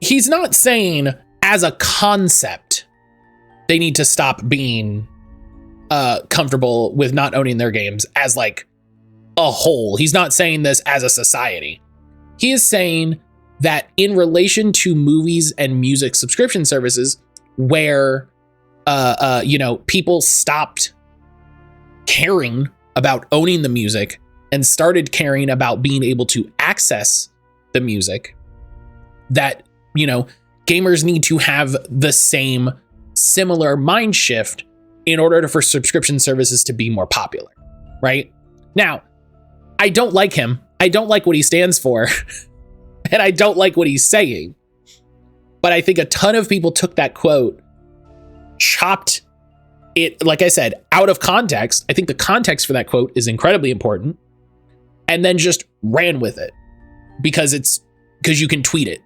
He's not saying as a concept they need to stop being comfortable with not owning their games as like a whole. He's not saying this as a society. He is saying that in relation to movies and music subscription services, where people stopped caring about owning the music and started caring about being able to access the music, that gamers need to have the same similar mind shift in order for subscription services to be more popular, right? Now, I don't like him. I don't like what he stands for. And I don't like what he's saying. But I think a ton of people took that quote, chopped it, like I said, out of context. I think the context for that quote is incredibly important. And then just ran with it because you can tweet it.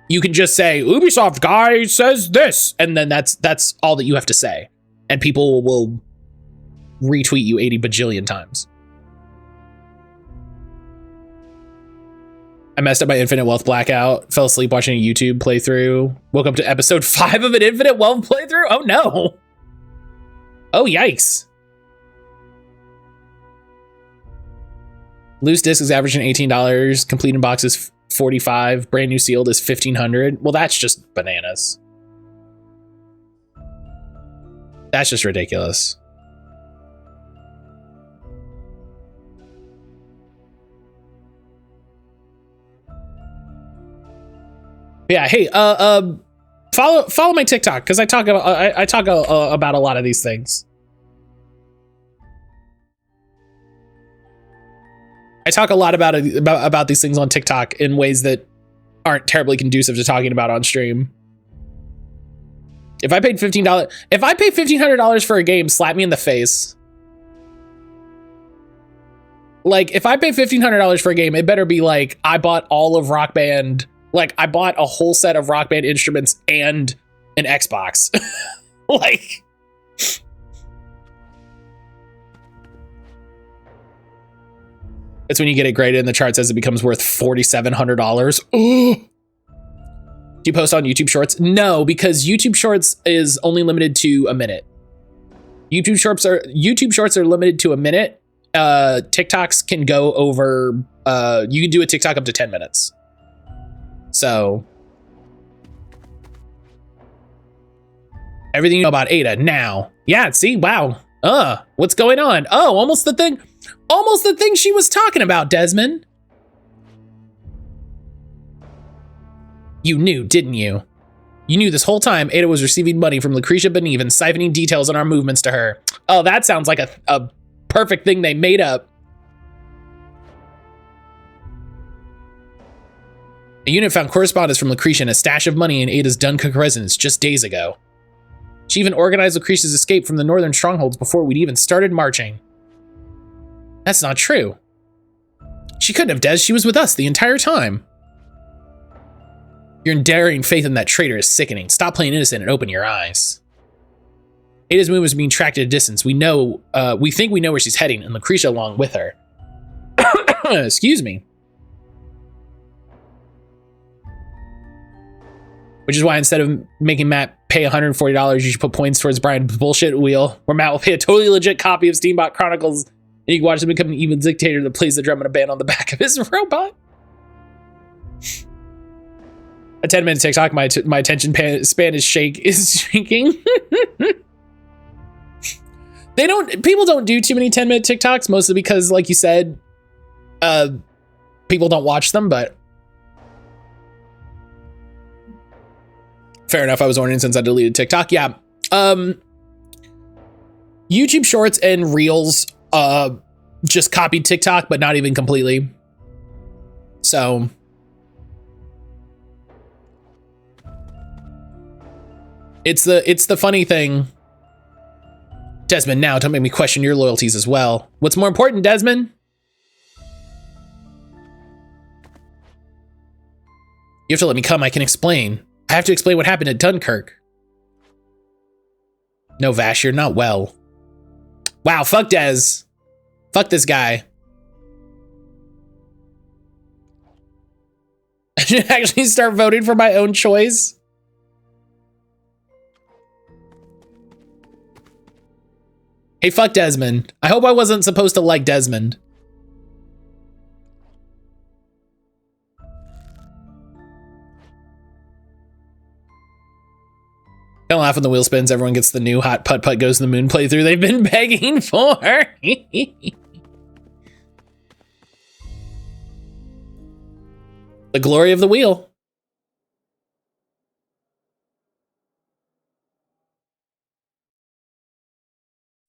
You can just say, Ubisoft guy says this, and then that's all that you have to say. And people will retweet you 80 bajillion times. I messed up my Infinite Wealth blackout, fell asleep watching a YouTube playthrough, woke up to episode 5 of an Infinite Wealth playthrough. Oh no. Oh, yikes. Loose disc is averaging $18. Complete in box is $45. Brand new sealed is $1,500. Well, that's just bananas. That's just ridiculous. Yeah. Hey, follow my TikTok because I talk about a lot of these things. I talk a lot about these things on TikTok in ways that aren't terribly conducive to talking about on stream. If I paid $1,500 for a game, slap me in the face. Like, if I pay $1,500 for a game, it better be like I bought all of Rock Band. Like, I bought a whole set of Rock Band instruments and an Xbox. Like, it's when you get it graded and the chart says it becomes worth $4,700. Do you post on YouTube Shorts? No, because YouTube Shorts is only limited to a minute. YouTube Shorts are limited to a minute. TikToks can go over. You can do a TikTok up to 10 minutes. So everything you know about Ada now. Yeah, see, wow. What's going on? Oh, almost the thing she was talking about, Desmond. You knew, didn't you? You knew this whole time Ada was receiving money from Lucretia Beneve and siphoning details on our movements to her. Oh, that sounds like a perfect thing they made up. A unit found correspondence from Lucretia and a stash of money in Ada's Dunkirk residence just days ago. She even organized Lucretia's escape from the northern strongholds before we'd even started marching. That's not true. She couldn't have, Des. She was with us the entire time. Your enduring faith in that traitor is sickening. Stop playing innocent and open your eyes. Ada's move is being tracked at a distance. We think we know where she's heading, and Lucretia along with her. Excuse me. Which is why instead of making Matt pay $140, you should put points towards Brian's bullshit wheel, where Matt will pay a totally legit copy of Steambot Chronicles, and you can watch him become an evil dictator that plays the drum in a band on the back of his robot. A 10-minute TikTok, my attention span is shaking. People don't do too many 10-minute TikToks, mostly because, like you said, people don't watch them, but fair enough. I was wondering since I deleted TikTok. Yeah. YouTube Shorts and Reels just copied TikTok, but not even completely. So it's the funny thing. Desmond, now don't make me question your loyalties as well. What's more important, Desmond? You have to let me come. I can explain. I have to explain what happened at Dunkirk. No, Vash, you're not well. Wow, fuck Des. Fuck this guy. I should actually start voting for my own choice. Hey, fuck Desmond. I hope I wasn't supposed to like Desmond. Don't laugh when the wheel spins. Everyone gets the new hot putt-putt goes to the moon playthrough they've been begging for. The glory of the wheel.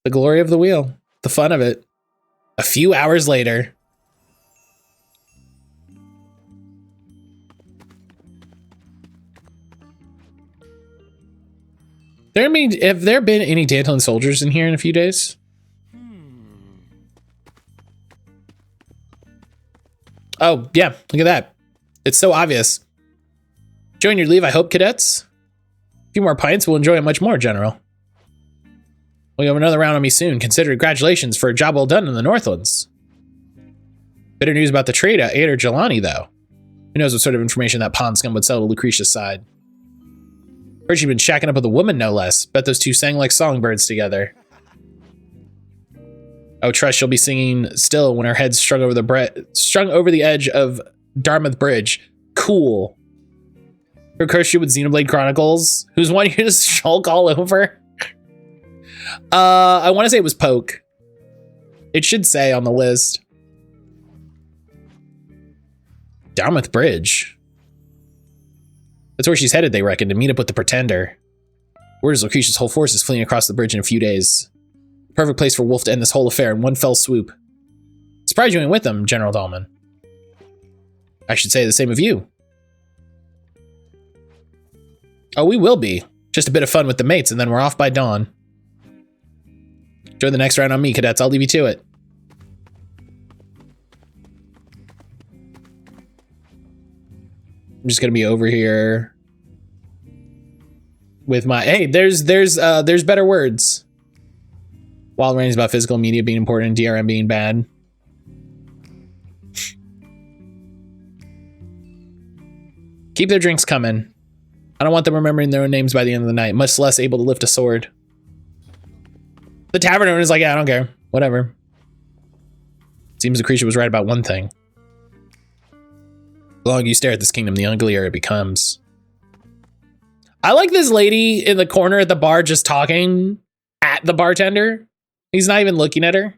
The glory of the wheel. The fun of it. A few hours later. Have there been any Danton soldiers in here in a few days? Oh, yeah. Look at that. It's so obvious. Enjoying your leave, I hope, cadets? A few more pints, we'll enjoy it much more, General. We'll have another round on me soon. Consider congratulations for a job well done in the Northlands. Bitter news about the trade at Ada or Jelani, though. Who knows what sort of information that pawn scum would sell to Lucretia's side. Heard she'd been shacking up with a woman, no less. Bet those two sang like songbirds together. Oh, trust she'll be singing still when her head's strung over the edge of Dartmouth Bridge. Cool. Her curse you with Xenoblade Chronicles. Who's one here to shulk all over? I want to say it was Poke. It should say on the list. Dartmouth Bridge. That's where she's headed, they reckon, to meet up with the Pretender. Word is Lucretia's whole force is fleeing across the bridge in a few days. Perfect place for Wolf to end this whole affair in one fell swoop. Surprised you ain't with them, General Dahlman. I should say the same of you. Oh, we will be. Just a bit of fun with the mates, and then we're off by dawn. Enjoy the next round on me, cadets. I'll leave you to it. I'm just gonna be over here with my there's better words. Wild Rain is about physical media being important and DRM being bad. Keep their drinks coming. I don't want them remembering their own names by the end of the night, much less able to lift a sword. The tavern owner is like, yeah, I don't care. Whatever. Seems Lucretia was right about one thing. The longer you stare at this kingdom, the uglier it becomes. I like this lady in the corner at the bar just talking at the bartender. He's not even looking at her.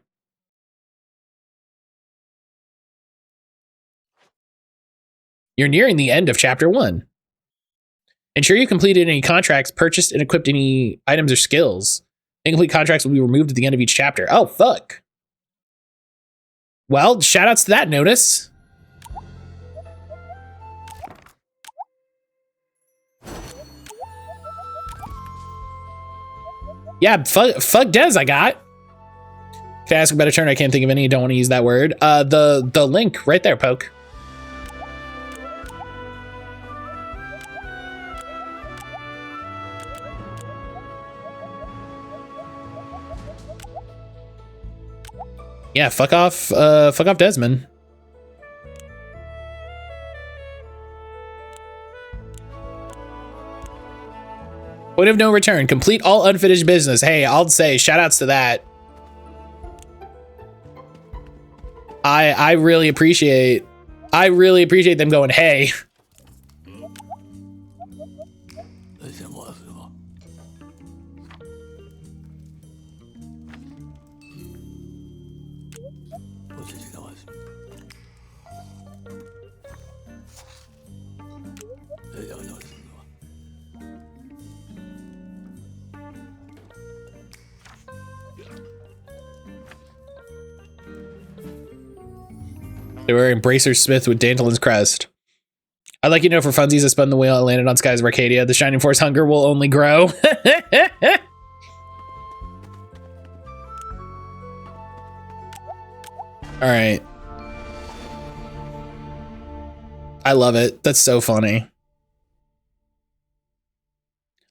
You're nearing the end of chapter 1. Ensure you completed any contracts, purchased and equipped any items or skills. Incomplete contracts will be removed at the end of each chapter. Oh, fuck. Well, shoutouts to that notice. Yeah, fuck Des, I got. Can I ask a better turn? I can't think of any. Don't want to use that word. The link right there, Poke. Yeah, fuck off Desmond. Point of no return. Complete all unfinished business. Hey, I'll say shout outs to that. I really appreciate them going, hey. They were Embracer Smith with Dantelin's crest. I'd like you to know for funsies, I spun the wheel and landed on Skies of Arcadia. The Shining Force hunger will only grow. All right. I love it. That's so funny.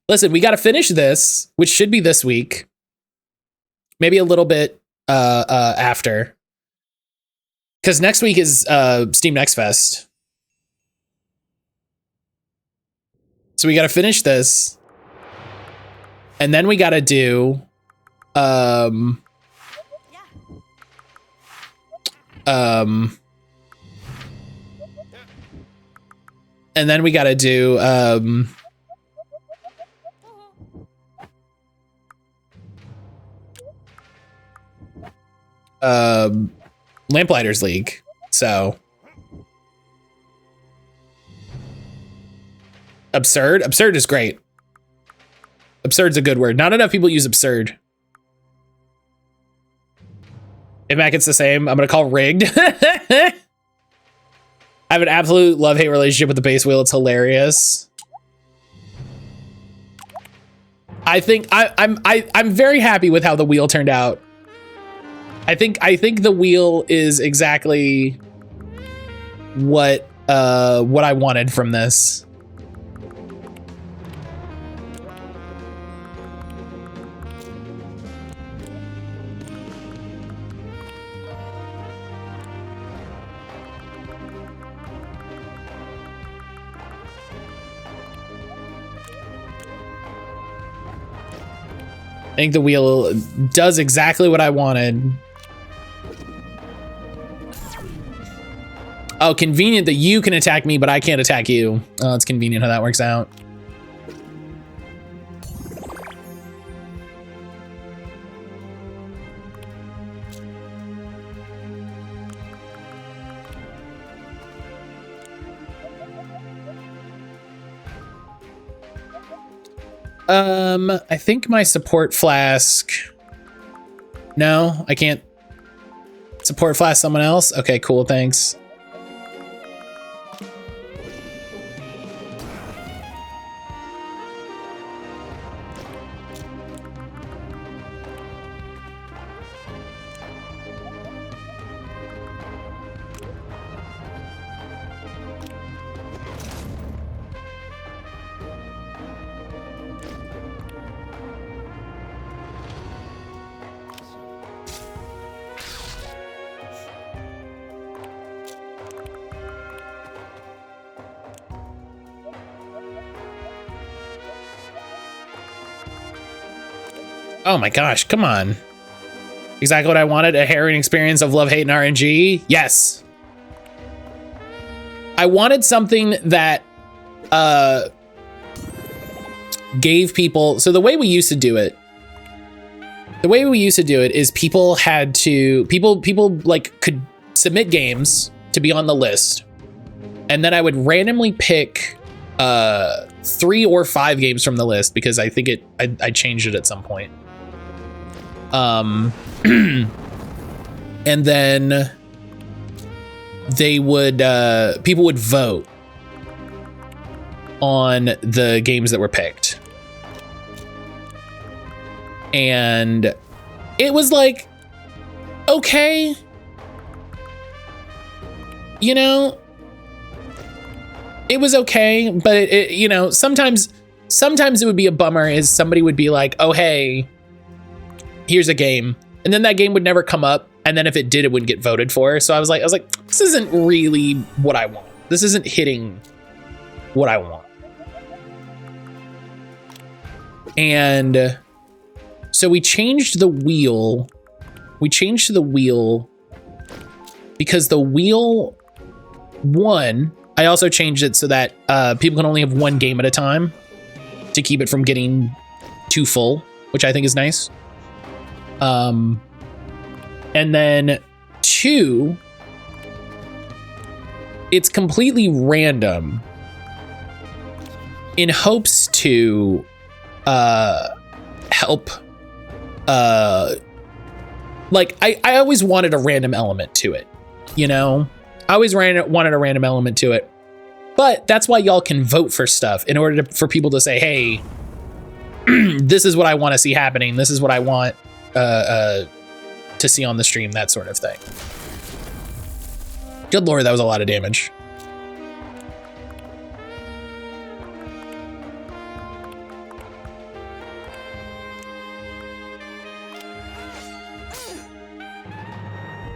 Listen, we got to finish this, which should be this week. Maybe a little bit after. Because next week is Steam Next Fest. So we got to finish this. And then we got to do... and then we got to do... Lamplighters League. So absurd is great. Absurd's a good word. Not enough people use absurd. If Mac it's the same, I'm gonna call rigged. I have an absolute love-hate relationship with the base wheel. It's hilarious. I think I'm very happy with how the wheel turned out. I think the wheel is exactly what I wanted from this. I think the wheel does exactly what I wanted. Oh, convenient that you can attack me, but I can't attack you. Oh, it's convenient how that works out. I think my support flask. No, I can't support flask someone else. Okay, cool, thanks. Oh my gosh, come on. Exactly what I wanted, a harrowing experience of love, hate, and RNG. Yes. I wanted something that gave people, so the way we used to do it is people had to, people like could submit games to be on the list. And then I would randomly pick 3 or 5 games from the list because I think I changed it at some point. And then they would, people would vote on the games that were picked. And it was like, okay, you know, it was okay, but it you know, sometimes it would be a bummer is somebody would be like, oh, hey, here's a game. And then that game would never come up. And then if it did, it wouldn't get voted for. So I was like, this isn't really what I want. This isn't hitting what I want. And so we changed the wheel. We changed the wheel because the wheel one, I also changed it so that people can only have one game at a time to keep it from getting too full, which I think is nice. And then 2, it's completely random in hopes to help. Like I always wanted a random element to it, you know? I always wanted a random element to it. But that's why y'all can vote for stuff in order for people to say, hey, this is what I want to see happening. This is what I want to see on the stream, that sort of thing. Good Lord, that was a lot of damage.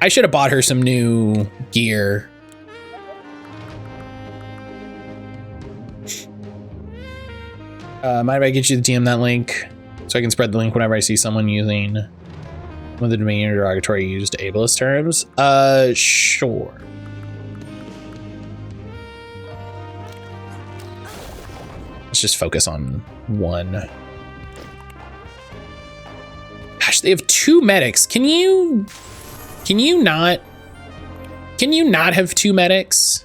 I should have bought her some new gear. Might I get you to DM that link so I can spread the link whenever I see someone using one of the demeaning or derogatory used ableist terms? Sure. Let's just focus on one. Gosh, they have 2 medics. Can you not have 2 medics?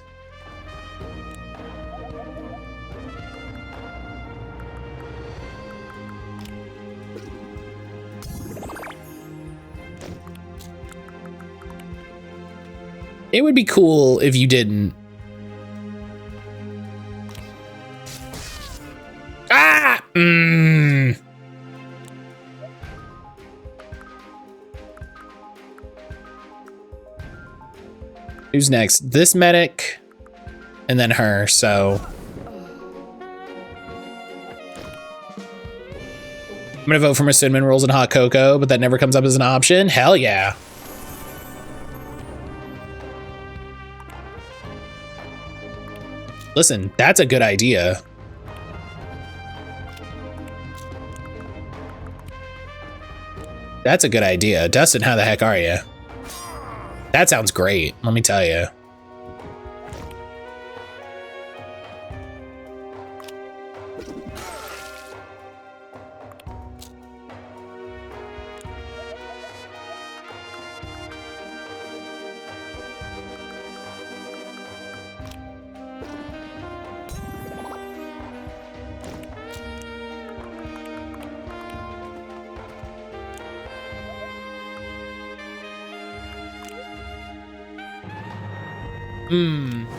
It would be cool if you didn't. Ah! Who's next? This medic, and then her, so. I'm gonna vote for my cinnamon rolls and hot cocoa, but that never comes up as an option. Hell yeah. Listen, that's a good idea. That's a good idea. Dustin, how the heck are you? That sounds great, let me tell you.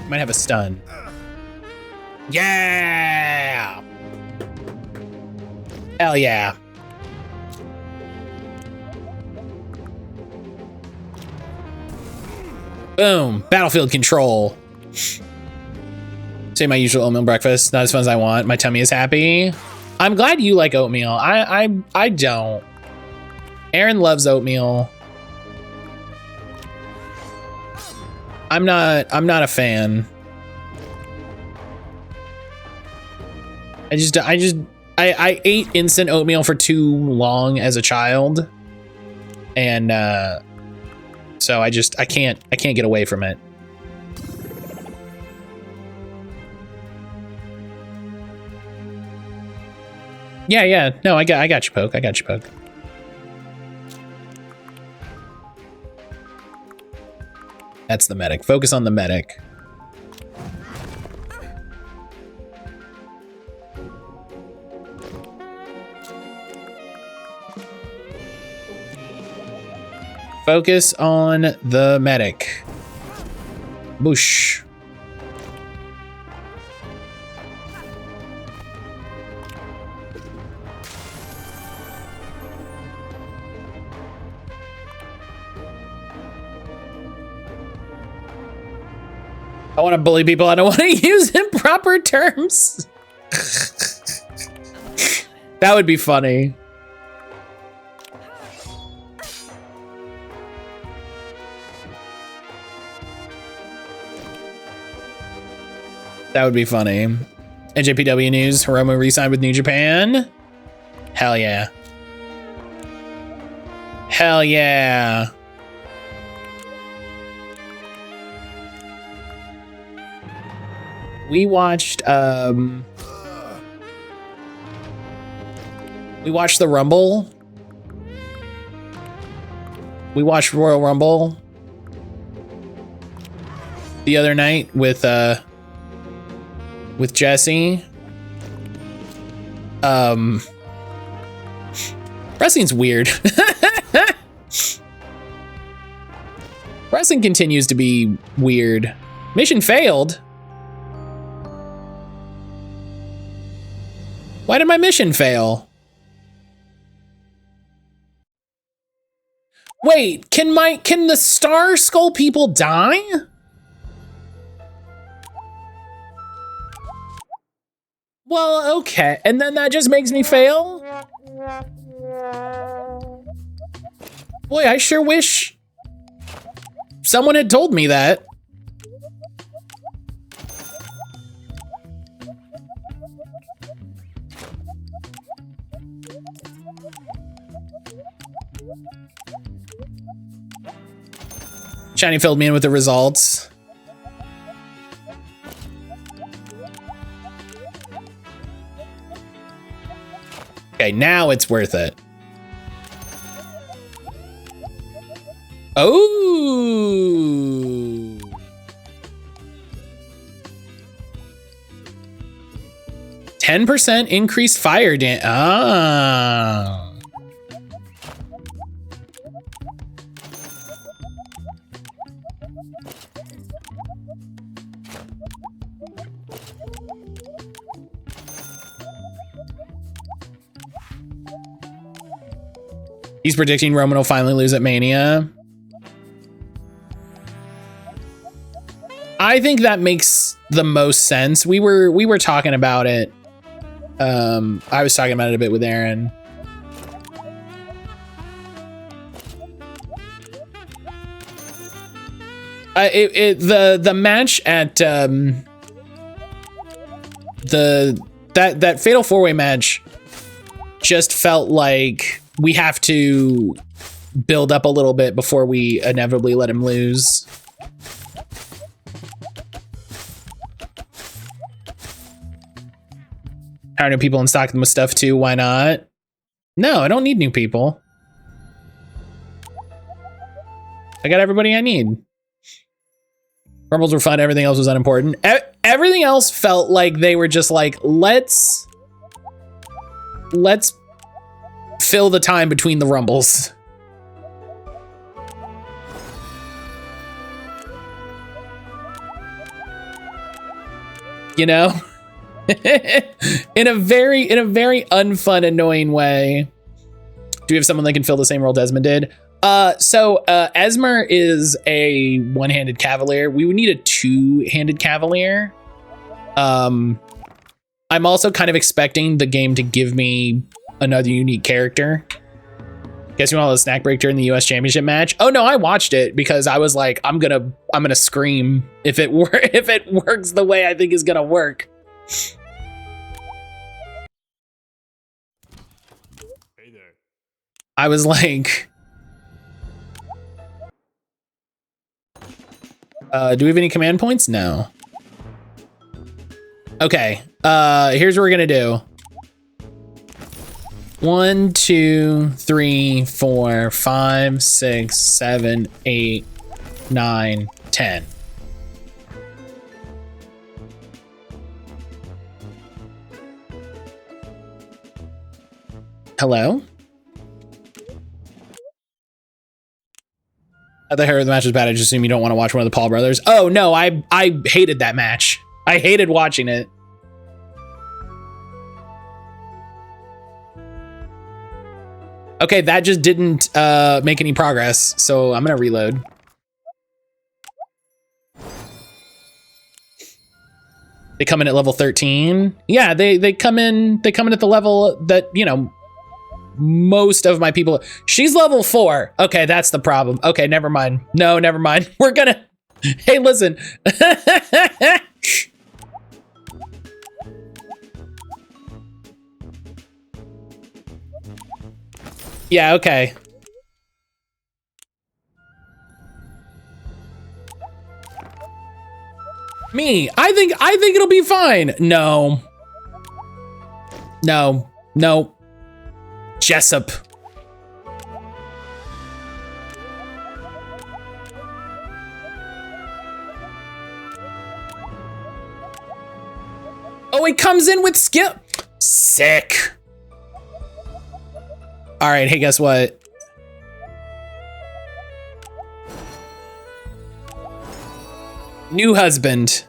Might have a stun. Yeah! Hell yeah. Boom, battlefield control. Say my usual oatmeal breakfast, not as fun as I want. My tummy is happy. I'm glad you like oatmeal. I don't. Aaron loves oatmeal. I'm not a fan. I ate instant oatmeal for too long as a child. And so I can't get away from it. Yeah. No, I got you, Poke. I got you, Poke. That's the medic. Focus on the medic. Focus on the medic. Boosh. I want to bully people. I don't want to use improper terms. That would be funny. That would be funny. NJPW news, Hiromu re-signed with New Japan. Hell yeah. Hell yeah. We watched the Rumble. We watched Royal Rumble the other night with Jesse. Wrestling's weird. Wrestling continues to be weird. Mission failed. Why did my mission fail? Wait, can the Star Skull people die? Well, okay, and then that just makes me fail? Boy, I sure wish someone had told me that. Shiny filled me in with the results. Okay, now it's worth it. Oh. 10% increased fire damage. Ah. He's predicting Roman will finally lose at Mania. I think that makes the most sense. We were talking about it. I was talking about it a bit with Aaron. The match at that fatal four-way match just felt like we have to build up a little bit before we inevitably let him lose. Hire new people and stock them with stuff too. Why not? No, I don't need new people. I got everybody I need. Rumbles were fun. Everything else was unimportant. Everything else felt like they were just like, let's fill the time between the rumbles. You know? in a very unfun, annoying way. Do we have someone that can fill the same role Desmond did? So Esmer is a one-handed cavalier. We would need a two-handed cavalier. I'm also kind of expecting the game to give me another unique character. Guess you want a snack break during the US Championship match? Oh no, I watched it because I was like, I'm gonna scream if it works the way I think is gonna work. Hey there. I was like, do we have any command points? No. Okay, here's what we're gonna do. 1, 2, 3, 4, 5, 6, 7, 8, 9, 10. Hello? I thought I heard the match was bad. I just assume you don't want to watch one of the Paul brothers. Oh no, I hated that match. I hated watching it. Okay, that just didn't make any progress, so I'm gonna reload. They come in at level 13. Yeah, they come in at the level that, you know, most of my people. She's level 4. Okay, that's the problem. Okay, never mind. No, never mind. We're gonna, hey, listen. Yeah, okay. Me, I think it'll be fine. No. No. No. Jessup. Oh, it comes in with skill. Sick. All right, hey, guess what? New husband.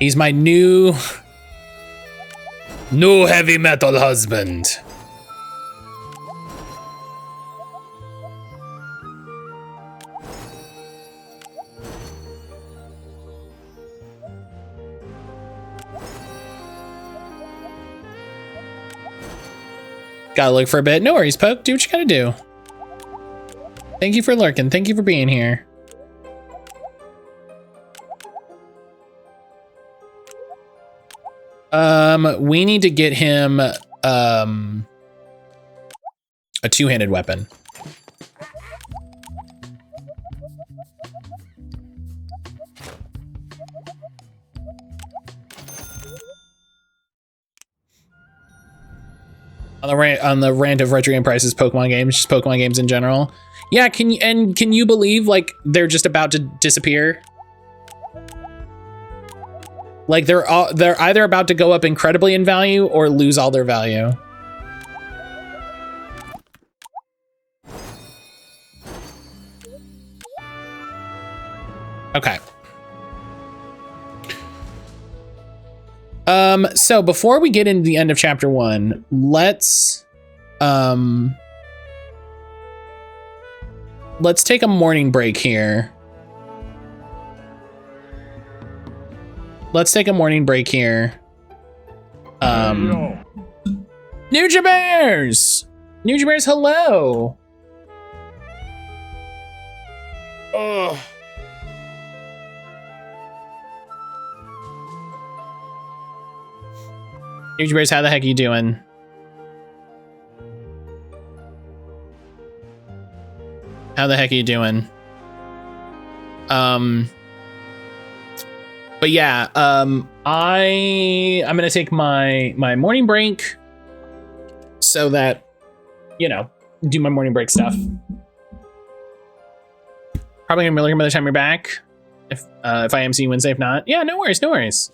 He's my new heavy metal husband. Gotta look for a bit. No worries, Poke. Do what you gotta do. Thank you for lurking. Thank you for being here. We need to get him a two-handed weapon. On the rant of retro game prices, Pokemon games, just Pokemon games in general. Yeah, can you believe like they're just about to disappear? Like they're either about to go up incredibly in value or lose all their value. Okay. So before we get into the end of chapter 1, let's take a morning break here. Let's take a morning break here. Nujabears! Nujabears, hello! Ugh. Nujabears, how the heck are you doing? How the heck are you doing? But yeah, I'm gonna take my morning break so that, you know, do my morning break stuff. Probably gonna be looking by the time you're back. If I am seeing you Wednesday, if not, yeah, no worries, no worries.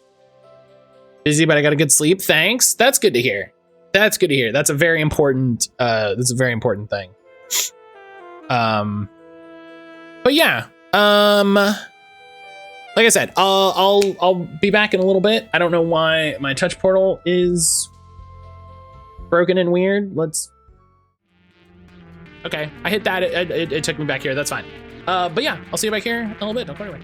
Busy, but I got a good sleep. Thanks. That's good to hear. That's good to hear. That's a very important. That's a very important thing. But yeah. Like I said, I'll be back in a little bit. I don't know why my touch portal is broken and weird. Okay, I hit that. It took me back here. That's fine. But yeah, I'll see you back here in a little bit. Don't go anywhere.